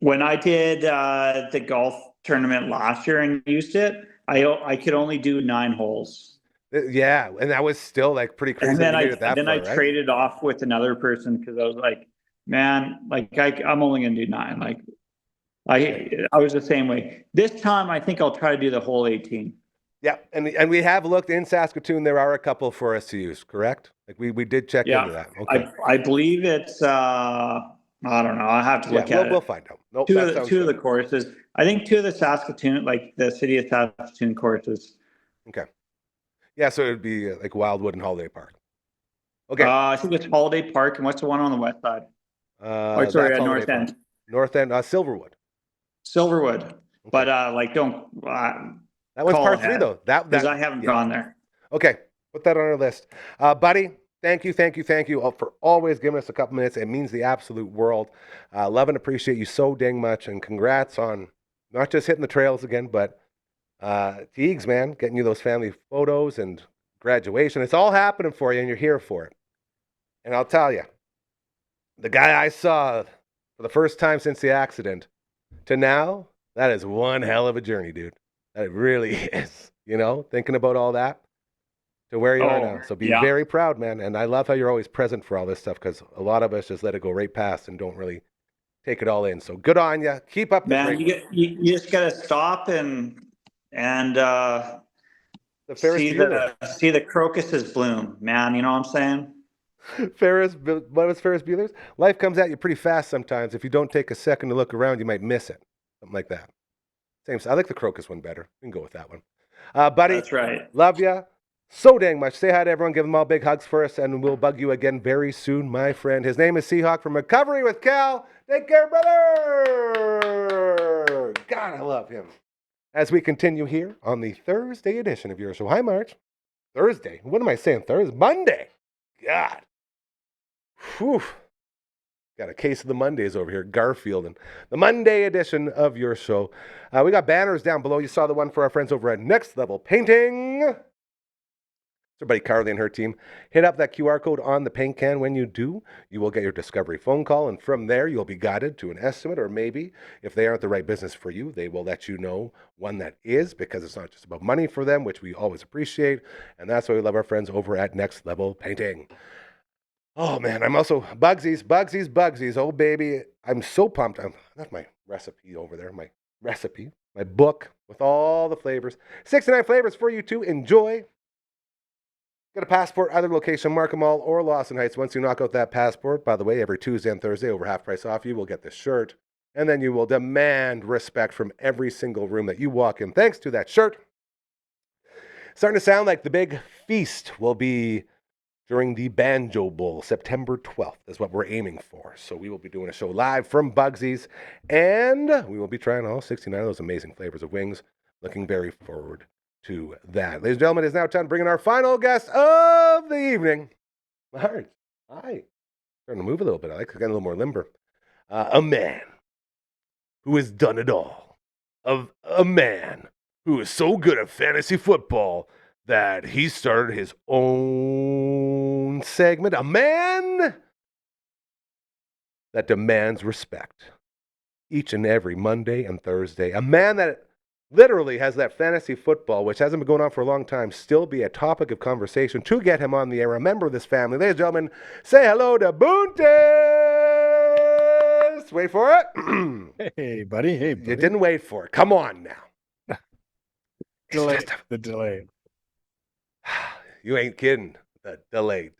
When I did the golf tournament last year and used it, I could only do 9 holes.
Yeah, and that was still like pretty crazy.
And then I traded off with another person because I was like, man, like I'm only gonna do 9. Like I was the same way. This time I think I'll try to do the whole 18.
Yeah, and we have looked in Saskatoon. There are a couple for us to use, correct? Like we did check into that. Okay.
I believe it's I don't know. I'll have to look at it.
We'll find out. Nope,
two of the courses. I think 2 of the Saskatoon, like the city of Saskatoon courses.
Okay. Yeah, so it would be like Wildwood and Holiday Park. Okay.
I think it's Holiday Park, and what's the one on the west side? North End.
North End, Silverwood.
Okay. But don't.
That one's par 3 though.
Because I haven't gone there.
Okay, put that on our list, buddy. Thank you for always giving us a couple minutes. It means the absolute world. Love and appreciate you so dang much, and congrats on not just hitting the trails again, but Teagues, man, getting you those family photos and graduation. It's all happening for you, and you're here for it. And I'll tell you, the guy I saw for the first time since the accident to now, that is one hell of a journey, dude. That it really is. Thinking about all that to where you are now. So be very proud, man. And I love how you're always present for all this stuff, because a lot of us just let it go right past and don't really take it all in. So good on you. Keep up the
great work. You just got to stop and the see the crocuses bloom, man. You know what I'm saying?
What was Ferris Bueller's? Life comes at you pretty fast sometimes. If you don't take a second to look around, you might miss it. Something like that. Same. I like the crocus one better. We can go with that one. Buddy.
That's right.
Love you so dang much. Say hi to everyone. Give them all big hugs for us, and we'll bug you again very soon, my friend. His name is Seahawk from Recovery with Cal. Take care, brother. God, I love him. As we continue here on the Thursday edition of your show. Hi, March. Thursday. What am I saying? Thursday? Monday. God. Whew. Got a case of the Mondays over here, Garfield, and the Monday edition of your show. We got banners down below. You saw the one for our friends over at Next Level Painting. Our buddy Carly and her team. Hit up that QR code on the paint can. When you do, you will get your discovery phone call, and from there, you'll be guided to an estimate, or maybe, if they aren't the right business for you, they will let you know one that is, because it's not just about money for them, which we always appreciate, and that's why we love our friends over at Next Level Painting. Oh, man, I'm also Bugsies. Oh, baby, I'm so pumped. That's my recipe over there, my book with all the flavors. 69 flavors for you to enjoy. Get a passport, either location, Markham Mall or Lawson Heights. Once you knock out that passport, by the way, every Tuesday and Thursday, over half price off, you will get this shirt. And then you will demand respect from every single room that you walk in, thanks to that shirt. Starting to sound like the big feast will be during the Banjo Bowl, September 12th is what we're aiming for. So we will be doing a show live from Bugsy's, and we will be trying all 69 of those amazing flavors of wings. Looking very forward to that. Ladies and gentlemen, it's now time to bring in our final guest of the evening. Hi. Starting to move a little bit. I like to get a little more limber. A man who has done it all. A man who is so good at fantasy football that he started his own segment. A man that demands respect each and every Monday and Thursday. A man that literally has that fantasy football, which hasn't been going on for a long time, still be a topic of conversation to get him on the air. Remember this family. Ladies and gentlemen, say hello to Boontis. Wait for it.
Hey, buddy.
You didn't wait for it. Come on now.
The delay.
You ain't kidding. The delay.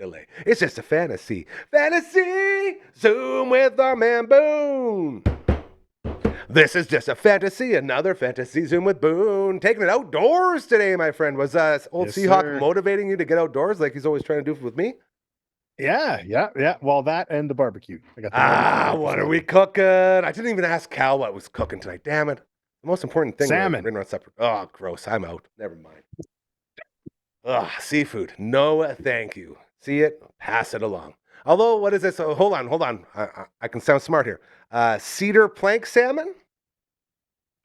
It's just a fantasy. Fantasy! Zoom with our man Boone. This is just a fantasy. Another fantasy Zoom with Boone. Taking it outdoors today, my friend. Was old
Yes,
Seahawk
sir.
motivating you to get outdoors like he's always trying to do with me?
Yeah. Well, that and the barbecue. I got the
What are we cooking? I didn't even ask Cal what was cooking tonight. Damn it. The most important thing.
Salmon.
We're on supper. Oh, gross. I'm out. Never mind. Ugh, seafood. No, thank you. See it? Pass it along. Although, what is this? Oh, hold on. I can sound smart here. Cedar plank salmon?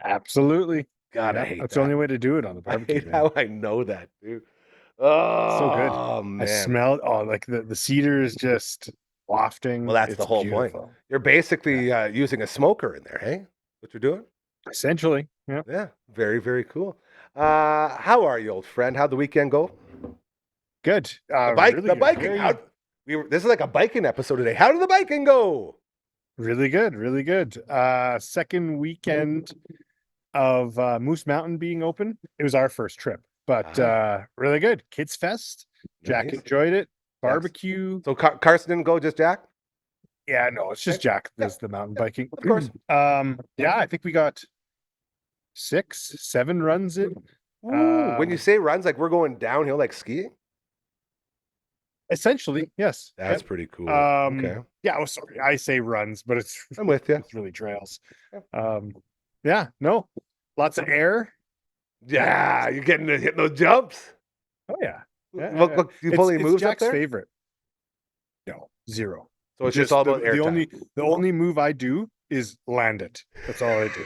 Absolutely.
God, I
Yeah,
hate
that's
that.
the only way to do it on the
I
barbecue.
hate
man.
how I know that, dude. Oh,
So good.
man.
I smell it. Oh, like the cedar is just wafting.
Well, that's the
It's
whole point.
beautiful.
You're basically using a smoker in there, hey? What you're doing?
Essentially. Yeah.
Yeah, very, very cool. How are you, old friend? How'd the weekend go?
Good.
The
really good.
biking. This is like a biking episode today. How did the biking go?
Really good. Really good. Second weekend of Moose Mountain being open. It was our first trip, but really good. Kids Fest. Jack
Nice.
enjoyed it. Barbecue.
So Carson didn't go, just Jack?
Yeah, no, it's just
Okay.
Jack does the mountain biking.
Of course.
Yeah, I think we got 6-7 runs in.
Ooh, when you say runs, like we're going downhill, like skiing?
Essentially, yes.
That's pretty cool.
Yep.
Okay.
Yeah, oh, sorry, I say runs, but it's
I'm with you.
it's really trails.
Yep.
Yeah, no, lots of air.
Yeah, you're hitting those jumps.
Oh yeah. Yeah,
Look, you pull any
it's
moves up
Jack's
there?
favorite. No, zero.
So it's just all about air
the
time.
only move I do is land it. That's all I do.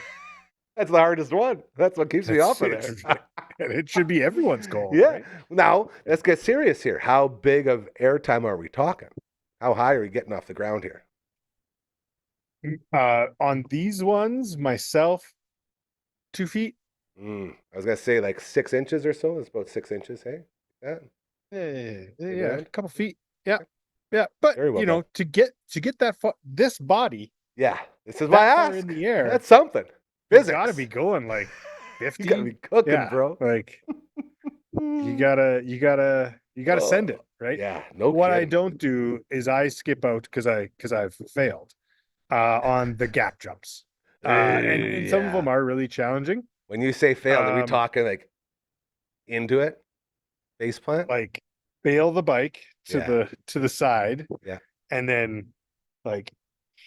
That's the hardest one. That's what keeps me off of there.
And it should be everyone's goal.
Yeah.
Right?
Now, let's get serious here. How big of airtime are we talking? How high are we getting off the ground here?
On these ones, myself, 2 feet.
I was going to say like 6 inches or so. It's about 6 inches, hey? Yeah.
Yeah, a couple feet. Yeah. But
Very well
you know, to get that far, this body
Yeah. This is why I
that far
ask.
in the air,
That's something.
you
Physics.
gotta be going like 50.
You got to be cooking,
Yeah,
bro.
like you gotta send it, right?
Yeah, no
What I
kidding.
don't do is I skip out because I've failed on the gap jumps. And some of them are really challenging.
When you say failed, are we
Um,
talking like into it? Face plant?
Like bail the bike to
Yeah.
the side.
Yeah.
And then like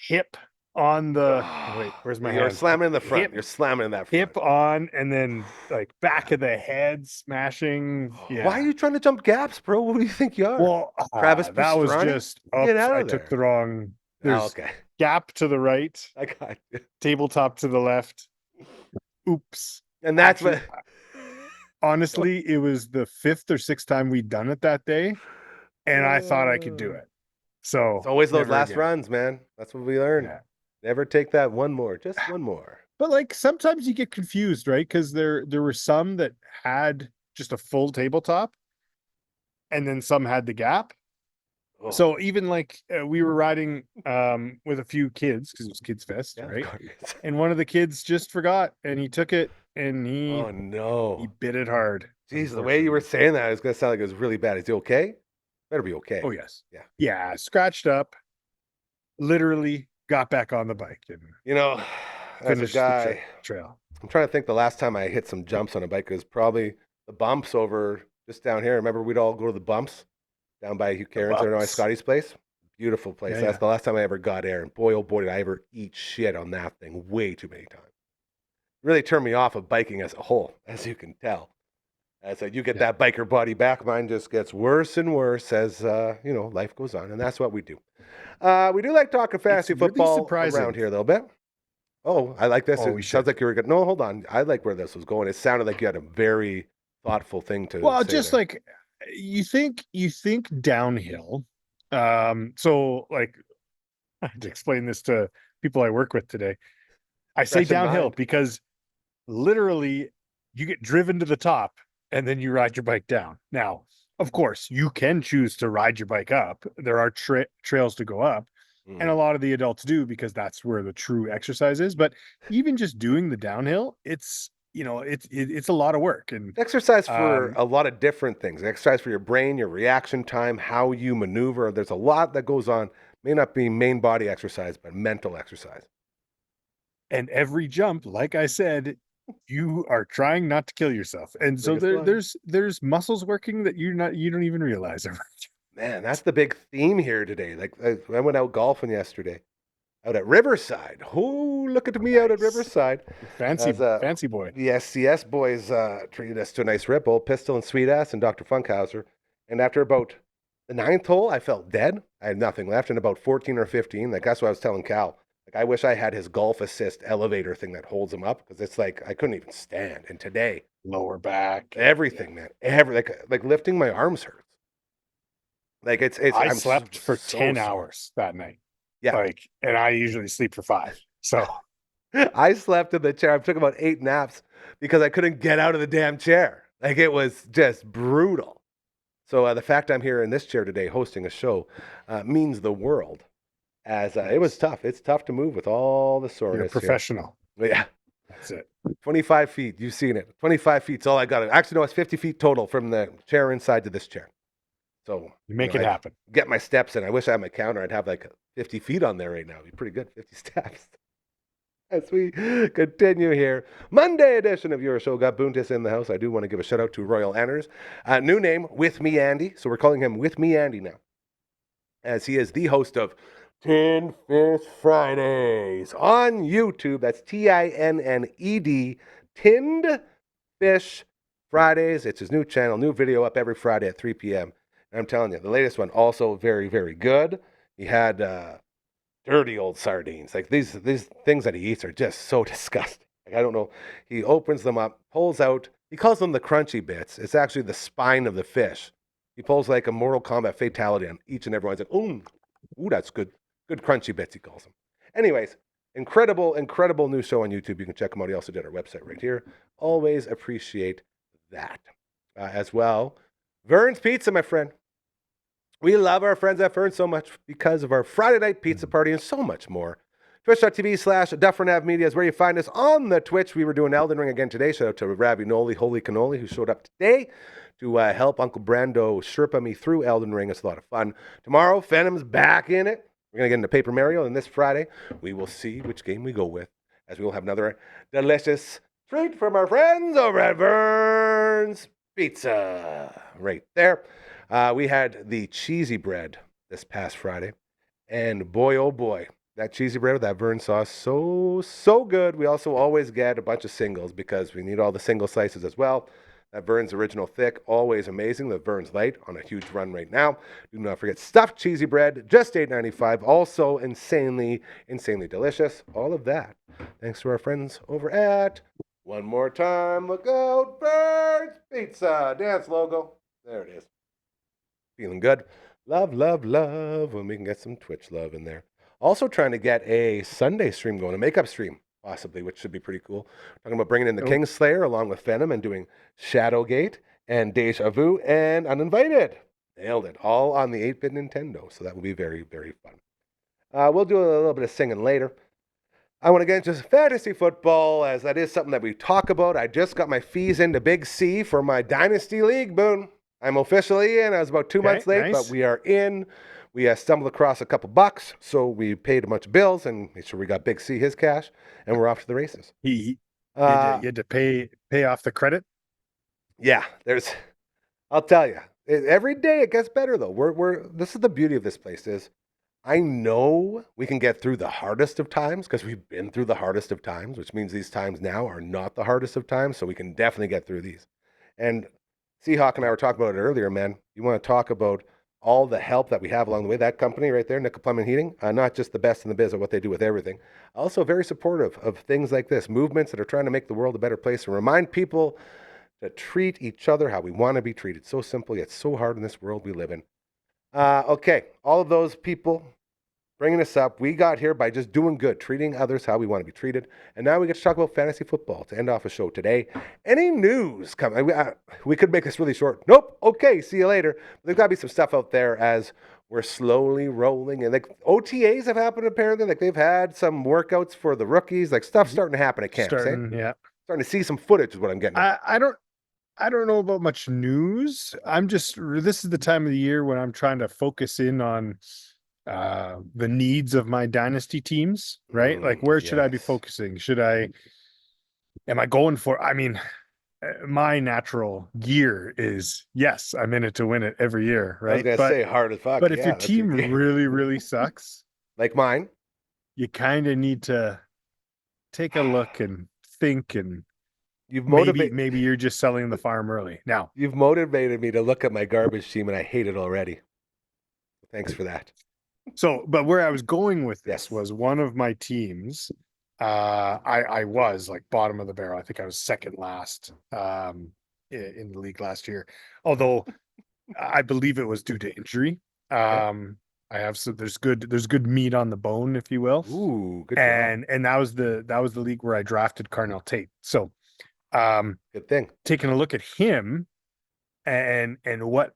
hip on the wait, where's my
You're
hand?
slamming in the front.
Hip-
You're slamming in that front.
Hip on and then like back of the head smashing. Yeah.
Why are you trying to jump gaps, bro? What do you think you are?
Well,
Travis
that was
Pastrana?
just oops,
Get out
I
of
took
there.
the wrong. There's
okay.
gap to the right,
I got you.
tabletop to the left. Oops.
And that's
Actually,
what.
Honestly, it was the 5th or 6th time we'd done it that day, and I thought I could do it. So
It's always those
never
last
again.
runs, man. That's what we learn.
Yeah.
Never take that one more. Just one more.
But like sometimes you get confused, right? Because there were some that had just a full tabletop, and then some had the gap.
Oh,
So even like we were riding with a few kids because it was Kids Fest,
yeah, of
right?
course.
And one of the kids just forgot, and he took it, and he
Oh no.
bit it hard.
Jeez, the way you were saying that, it's gonna sound like it was really bad. Is he okay? Better be okay.
Oh yes.
Yeah.
Yeah, scratched up. Literally got back on the bike and
You know, as a
finished the
guy,
trail.
I'm trying to think the last time I hit some jumps on a bike was probably the bumps over just down here. Remember, we'd all go to the bumps down by Hugh Cairns or Scotty's place. Beautiful place.
Yeah,
That's the last time I ever got air. And boy, oh boy, did I ever eat shit on that thing way too many times. Really turned me off of biking as a whole, as you can tell. As you get that biker body back, mine just gets worse and worse as, life goes on. And that's what we do. We do like talking fantasy football around here a little bit. Oh, I like this. It sounds like you were good. No, hold on. I like where this was going. It sounded like you had a very thoughtful thing to say
just
there.
like you think downhill. So like I had to explain this to people I work with today. I say downhill because literally you get driven to the top and then you ride your bike down. Now, of course, you can choose to ride your bike up. There are trails to go up, and a lot of the adults do because that's where the true exercise is. But even just doing the downhill, it's a lot of work. And
exercise for a lot of different things. Exercise for your brain, your reaction time, how you maneuver. There's a lot that goes on. May not be main body exercise, but mental exercise.
And every jump, like I said, you are trying not to kill yourself. And so there's muscles working that you don't even realize.
Man, that's the big theme here today. Like I went out golfing yesterday, out at Riverside. Oh, look at me out at Riverside.
Fancy boy.
The SCS boys treated us to a nice rip. Old Pistol and Sweet Ass and Dr. Funkhauser. And after about the 9th hole, I felt dead. I had nothing left. And about 14 or 15, like that's what I was telling Cal. Like I wish I had his golf assist elevator thing that holds him up because it's like I couldn't even stand. And today,
lower back,
everything, man, like lifting my arms hurts. Like it's.
I slept for 10 hours that night.
Yeah,
and I usually sleep for 5. So
I slept in the chair. I took about 8 naps because I couldn't get out of the damn chair. Like it was just brutal. So the fact I'm here in this chair today hosting a show means the world. As it was tough. It's tough to move with all the soreness.
You're a professional.
Here. Yeah.
That's it.
25 feet. You've seen it. 25 feet's all I got. Actually, no, it's 50 feet total from the chair inside to this chair. So
you make it happen.
Get my steps in. I wish I had my counter. I'd have like 50 feet on there right now. It'd be pretty good. 50 steps. As we continue here, Monday edition of your show. Got Boontis in the house. I do want to give a shout out to Royal Anners. New name, With Me Andy. So we're calling him With Me Andy now, as he is the host of Tinned Fish Fridays on YouTube. That's TINNED, Tinned Fish Fridays. It's his new channel, new video up every Friday at 3 p.m. And I'm telling you, the latest one also very, very good. He had dirty old sardines. Like these things that he eats are just so disgusting. Like I don't know. He opens them up, pulls out. He calls them the crunchy bits. It's actually the spine of the fish. He pulls like a Mortal Kombat fatality on each and every one. He's like, ooh, that's good. Good crunchy bits, he calls them. Anyways, incredible new show on YouTube. You can check him out. He also did our website right here. Always appreciate that. As well, Vern's Pizza, my friend. We love our friends at Vern so much because of our Friday night pizza party and so much more. Twitch.tv/Dufferin Ave Media is where you find us on the Twitch. We were doing Elden Ring again today. Shout out to Ravinoli, Holy Cannoli, who showed up today to help Uncle Brando Sherpa me through Elden Ring. It's a lot of fun. Tomorrow, Phantom's back in it. We're going to get into Paper Mario, and this Friday, we will see which game we go with, as we will have another delicious treat from our friends over at Vern's Pizza. Right there. We had the cheesy bread this past Friday, and boy, oh boy, that cheesy bread with that Vern sauce, so good. We also always get a bunch of singles because we need all the single slices as well. That Vern's Original Thick, always amazing. The Vern's Light on a huge run right now. Do not forget stuffed cheesy bread, just $8.95. Also insanely delicious. All of that. Thanks to our friends over at One More Time. Look out, Vern's Pizza. Dance logo. There it is. Feeling good. Love when we can get some Twitch love in there. Also trying to get a Sunday stream going, a makeup stream. Possibly, which should be pretty cool. Talking about bringing in the Kingslayer along with Venom and doing Shadowgate and Deja Vu and Uninvited. Nailed it. All on the 8-bit Nintendo. So that will be very, very fun. We'll do a little bit of singing later. I want to get into fantasy football, as that is something that we talk about. I just got my fees into Big C for my Dynasty League, Boone. I'm officially in. I was about 2 months late, but we are in. We stumbled across a couple bucks, so we paid a bunch of bills and made sure we got Big C his cash, and we're off to the races.
You had to pay off the credit?
Yeah, I'll tell you, Every day it gets better though. This is the beauty of this place is I know we can get through the hardest of times because we've been through the hardest of times, which means these times now are not the hardest of times. So we can definitely get through these. And Seahawk and I were talking about it earlier, man. You want to talk about all the help that we have along the way. That company right there, Nickel Plumbing and Heating, not just the best in the biz at what they do with everything, also very supportive of things like this, movements that are trying to make the world a better place and remind people to treat each other how we want to be treated. So simple, yet so hard in this world we live in. Okay, all of those people bringing us up. We got here by just doing good, treating others how we want to be treated. And now we get to talk about fantasy football to end off a show today. Any news coming? We could make this really short. Nope. Okay, see you later. There's got to be some stuff out there as we're slowly rolling. And like OTAs have happened apparently. Like they've had some workouts for the rookies. Like stuff's starting to happen at camps.
Yeah.
Starting to see some footage is what I'm getting at.
I don't know about much news. This is the time of the year when I'm trying to focus in on the needs of my dynasty teams, right? Like where should I be focusing? Am I going for, my natural gear is, yes, I'm in it to win it every year, right?
I was going to say hard as fuck.
But if your team really, really sucks,
like mine,
you kind of need to take a look and think, and maybe you're just selling the farm early. Now,
you've motivated me to look at my garbage team and I hate it already. Thanks for that.
So, but where I was going with this was one of my teams. I was like bottom of the barrel. I think I was second last in the league last year, although I believe it was due to injury. There's good meat on the bone, if you will.
Ooh, good.
And that was the league where I drafted Carnell Tate. So,
good thing.
Taking a look at him and what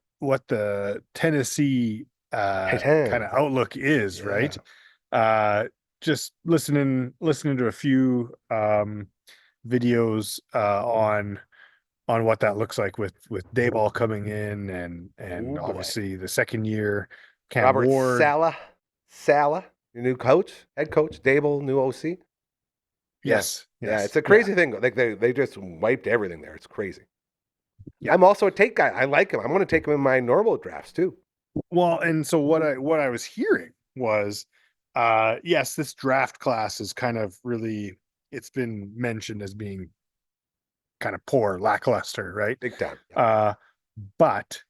the Tennessee kind of outlook is, right? Just listening to a few videos on what that looks like with Dayball coming in and obviously the second year Cam
Robert
Ward.
Saleh, your new head coach, Dayball, new OC.
Yes.
Yeah, it's a crazy thing. Like they just wiped everything there. It's crazy.
Yeah.
I'm also a Tate guy. I like him. I'm going to take him in my normal drafts too.
Well, and so what I was hearing was, yes, this draft class is kind of really, it's been mentioned as being kind of poor, lackluster, right?
Big time.
But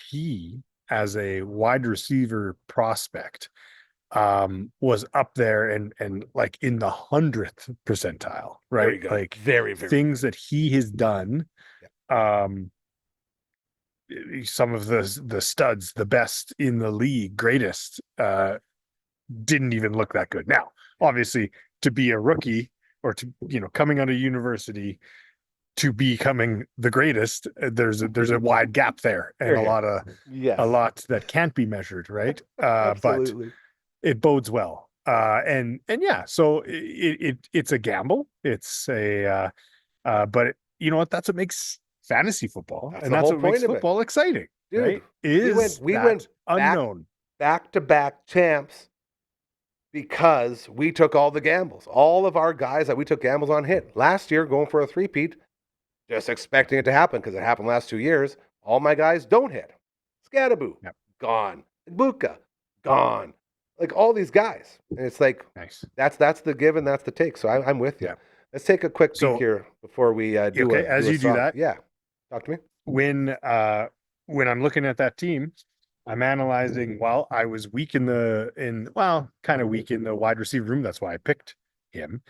he, as a wide receiver prospect, was up there and like in the 100th percentile, right? Like
very, very
things that he has done. Yeah. Some of the studs, the best in the league, greatest, didn't even look that good. Now, obviously, to be a rookie or to, coming out of university to becoming the greatest, there's a wide gap there and a lot that can't be measured, right? But it bodes well. And yeah, so it's a gamble. It's but you know what? That's what makes fantasy football, and that's what makes football exciting. Dude, right? We went unknown
back-to-back champs because we took all the gambles. All of our guys that we took gambles on hit. Last year, going for a three-peat, just expecting it to happen because it happened last 2 years. All my guys don't hit. Scadaboo, gone. Buka, gone. Like all these guys. And it's like,
nice.
That's the give and that's the take. So I'm with you. Yeah. Let's take a quick peek here before we do
okay, as you do that.
Yeah. Talk to me.
When I'm looking at that team, I'm analyzing, well, I was weak kind of weak in the wide receiver room. That's why I picked him.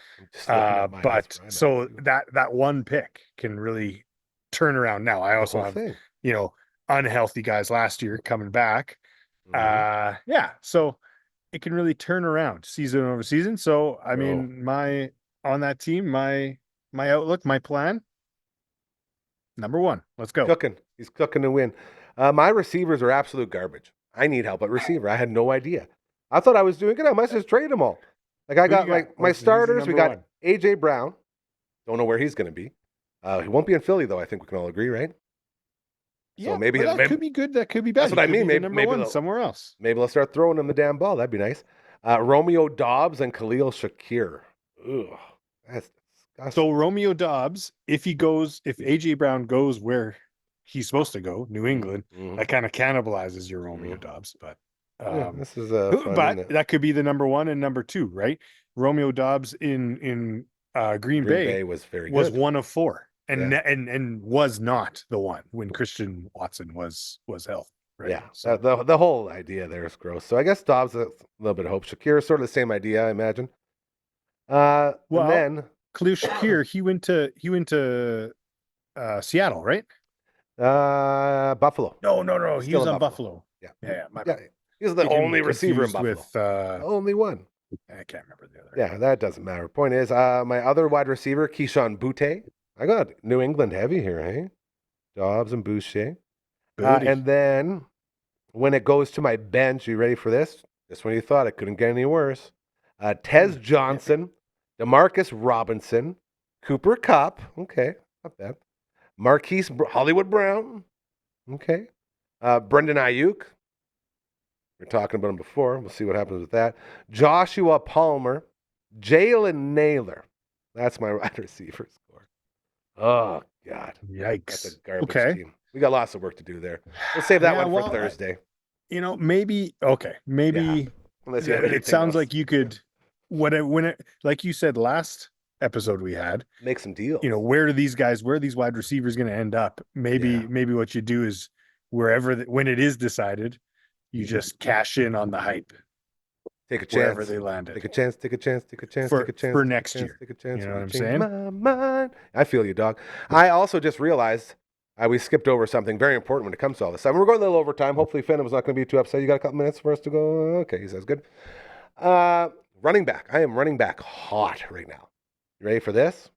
But so that one pick can really turn around. Now I also have, unhealthy guys last year coming back. Mm-hmm. So it can really turn around season over season. So, I mean, on that team, my outlook, my plan, number one, let's go.
He's cooking to win. My receivers are absolute garbage. I need help at receiver. I had no idea. I thought I was doing good. I must just trade them all. Like I got like my starters. We got AJ Brown. Don't know where he's going to be. He won't be in Philly though. I think we can all agree, right?
Yeah, so maybe that could be good. That could be bad.
That's what I mean.
Maybe somewhere else.
Maybe they'll start throwing him the damn ball. That'd be nice. Romeo Doubs and Khalil Shakir. Ugh, that's disgusting.
So Romeo Doubs, if AJ Brown goes where he's supposed to go, New England.
Mhm.
That kind of cannibalizes your Romeo Dobbs, but
Yeah, this is fun.
but
Isn't it?
that could be the number 1 and number 2, right? Romeo Dobbs in Green Bay
was very
was
good.
1 of 4, and
Yeah.
and was not the one when Christian Watson was healthy. Right?
Yeah,
So
the whole idea there is gross. So I guess Dobbs a little bit of hope. Shakir is sort of the same idea, I imagine.
well,
And then
Khalil Shakir, he went to Seattle, right?
Buffalo.
No, he
Still
was
in
on Buffalo.
Yeah.
Yeah.
Yeah, he's the only receiver in Buffalo.
With
Only one.
I can't remember the other.
Yeah, that doesn't matter. Point is, my other wide receiver, Keyshawn Butte. I got New England heavy here, eh? Dobbs and Boucher. And then when it goes to my bench, you ready for this? This one you thought it couldn't get any worse. Tez Johnson, Demarcus Robinson, Cooper Kupp. Okay, not bad. Marquise Hollywood Brown. Okay. Brendan Ayuk. We were talking about him before. We'll see what happens with that. Joshua Palmer. Jalen Naylor. That's my wide receiver score. Oh, God.
Yikes.
That's a garbage team. We got lots of work to do there. We'll save that one for Thursday.
Maybe.
Yeah. Unless you have
it sounds like you could, when it, like you said last episode we had,
make some deals.
Where are these wide receivers going to end up? Maybe what you do is when it is decided, you just cash in on the hype.
Take a chance.
Wherever they landed.
Take a chance.
For next year.
Take a chance.
You know what I'm saying?
My mind. I feel you, dog. I also just realized we skipped over something very important when it comes to all this. We're going a little overtime. Hopefully, Phantom's not going to be too upset. You got a couple minutes for us to go? Okay, he says good. Running back. I am running back hot right now. You ready for this?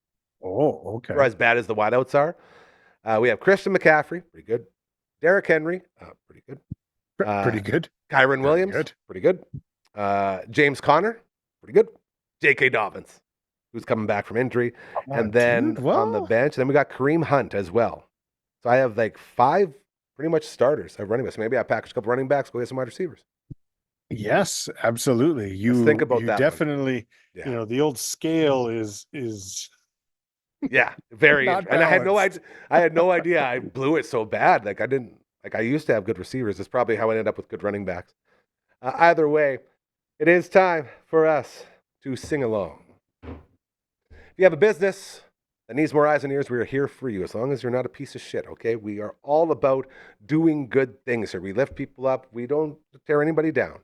Oh, okay.
Or as bad as the wideouts are. We have Christian McCaffrey. Pretty good. Derrick Henry. Pretty good.
Pretty good.
Kyron Williams.
Good.
Pretty good. James Conner. Pretty good. J.K. Dobbins, who's coming back from injury. And then on the bench, then we got Kareem Hunt as well. So I have like 5 pretty much starters. I have running backs. Maybe I package a couple running backs, go get some wide receivers.
Yes, absolutely.
Let's think about that.
Definitely, the old scale is
yeah, very.
And
I had no idea. I blew it so bad. Like I used to have good receivers. It's probably how I ended up with good running backs. Either way, it is time for us to sing along. If you have a business that needs more eyes and ears, we are here for you, as long as you're not a piece of shit, okay? We are all about doing good things here. We lift people up. We don't tear anybody down,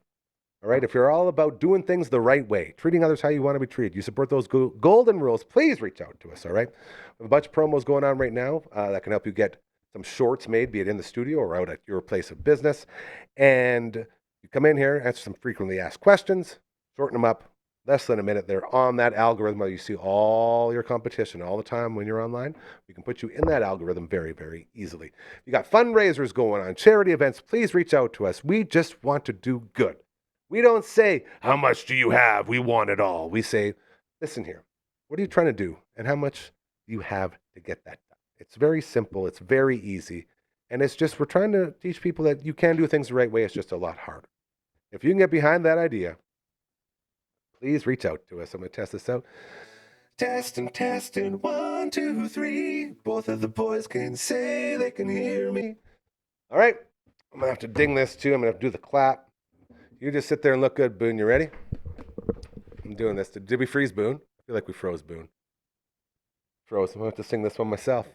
all right? If you're all about doing things the right way, treating others how you want to be treated, you support those golden rules, please reach out to us, all right? We have a bunch of promos going on right now that can help you get some shorts made, be it in the studio or out at your place of business. And you come in here, answer some frequently asked questions, shorten them up. Less than a minute, they're on that algorithm where you see all your competition all the time when you're online. We can put you in that algorithm very, very easily. You got fundraisers going on, charity events, please reach out to us. We just want to do good. We don't say, how much do you have? We want it all. We say, listen here, what are you trying to do? And how much do you have to get that done? It's very simple. It's very easy. And it's just, we're trying to teach people that you can do things the right way. It's just a lot harder. If you can get behind that idea, please reach out to us. I'm going to test this out. Testing. 1, 2, 3. Both of the boys can say they can hear me. All right. I'm going to have to ding this too. I'm going to have to do the clap. You just sit there and look good, Boone. You ready? I'm doing this. Did we freeze Boone? I feel like we froze Boone. Froze. I'm going to have to sing this one myself.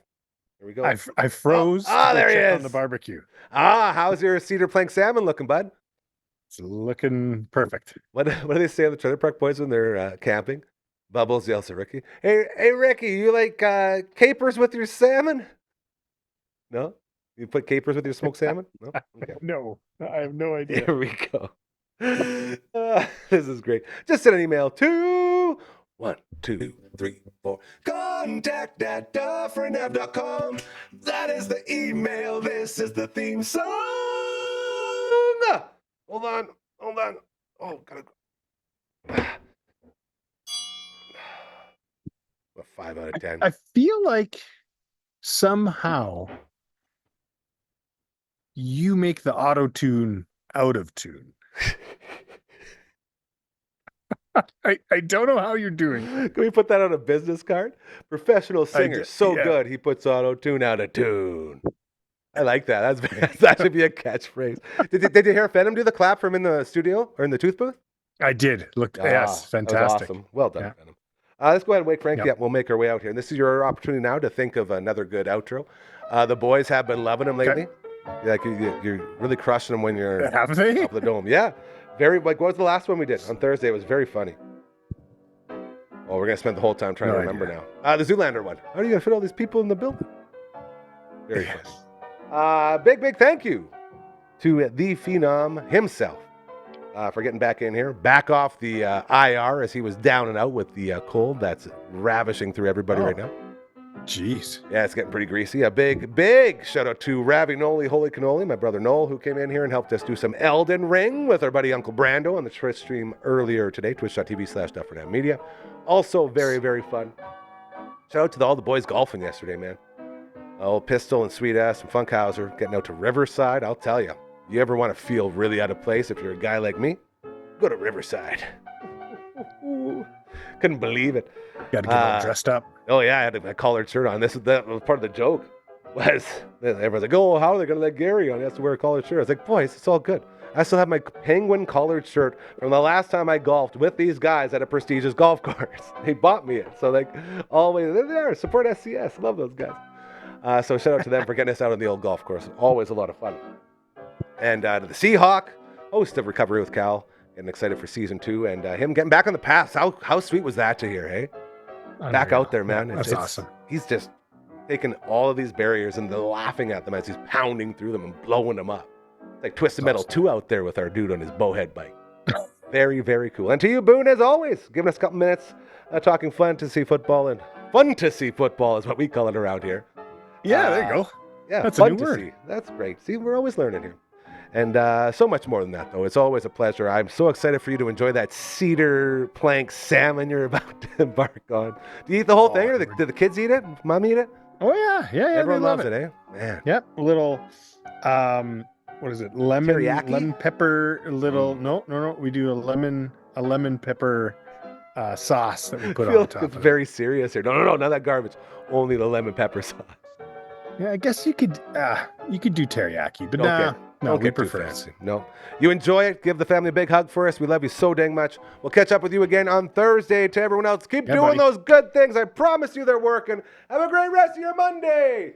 Here we go.
I froze.
There he is.
On the barbecue.
How's your cedar plank salmon looking, bud?
It's looking perfect.
What do they say on the Trailer Park Boys when they're camping? Bubbles yells at Ricky. Hey, Ricky, you like capers with your salmon? No? You put capers with your smoked salmon? No? Okay.
No, I have no idea.
Here we go. This is great. Just send an email to 1, 2, 3, 4. contact@dufferinave.com. That is the email. This is the theme song. Hold on. Oh, gotta go. A 5 out of 10.
I feel like somehow you make the auto tune out of tune. I don't know how you're doing.
Can we put that on a business card? Professional singer, good. He puts auto tune out of tune. I like that. That should be a catchphrase. Did you hear Phenom do the clap from in the studio or in the tooth booth?
I did. Looked yes, fantastic.
That was awesome. Well done, Phenom. Let's go ahead and wake Frankie up. We'll make our way out here. And this is your opportunity now to think of another good outro. The boys have been loving them lately. Like you're really crushing them when you're
have they?
off the dome. Yeah. Very, like, what was the last one we did on Thursday? It was very funny. Oh, we're going to spend the whole time trying to remember now. The Zoolander one. How are you going to fit all these people in the building? Very funny. Big thank you to the Phenom himself for getting back in here. Back off the IR as he was down and out with the cold that's ravishing through everybody right now.
Jeez.
Yeah, it's getting pretty greasy. A big shout out to Ravignoli Holy Cannoli, my brother Noel, who came in here and helped us do some Elden Ring with our buddy Uncle Brando on the Twitch stream earlier today, twitch.tv/Dufferin Ave Media. Also very, very fun. Shout out to all the boys golfing yesterday, man. Old Pistol and Sweet Ass and Funkhauser getting out to Riverside. I'll tell you, you ever want to feel really out of place if you're a guy like me? Go to Riverside. Couldn't believe it.
Got to get all dressed up.
Oh yeah, I had a collared shirt on. That was part of the joke. Was everyone's like, "Oh, how are they going to let Gary on? He has to wear a collared shirt." I was like, "Boys, it's all good. I still have my penguin collared shirt from the last time I golfed with these guys at a prestigious golf course. They bought me it, so like always they're there. Support SCS. Love those guys. So shout out to them for getting us out on the old golf course. Always a lot of fun. And to the Seahawk, host of Recovery with Cal, getting excited for season 2 and him getting back on the path. How sweet was that to hear, hey? Back out there, man.
That's awesome.
He's just taking all of these barriers and laughing at them as he's pounding through them and blowing them up. It's like Twisted Metal 2 out there with our dude on his bowhead bike. Very, very cool. And to you, Boone, as always, giving us a couple minutes talking fantasy football. And fun-to-see football is what we call it around here.
Yeah, there you go.
Yeah,
that's
fun
a new
to
word.
see. That's great. See, we're always learning here. And so much more than that, though. It's always a pleasure. I'm so excited for you to enjoy that cedar plank salmon you're about to embark on. Do you eat the whole thing, or do the kids eat it? Mom eat it?
Oh, yeah.
Everyone
they love
loves it, eh? Man.
Yep. A little, what is it? Lemon pepper, no. We do a lemon pepper sauce that we put on top
it's
of
very serious here. No, not that garbage. Only the lemon pepper sauce.
Yeah, I guess you could do teriyaki, but no, we prefer it.
No. You enjoy it. Give the family a big hug for us. We love you so dang much. We'll catch up with you again on Thursday. To everyone else, keep doing those good things. I promise you they're working. Have a great rest of your Monday.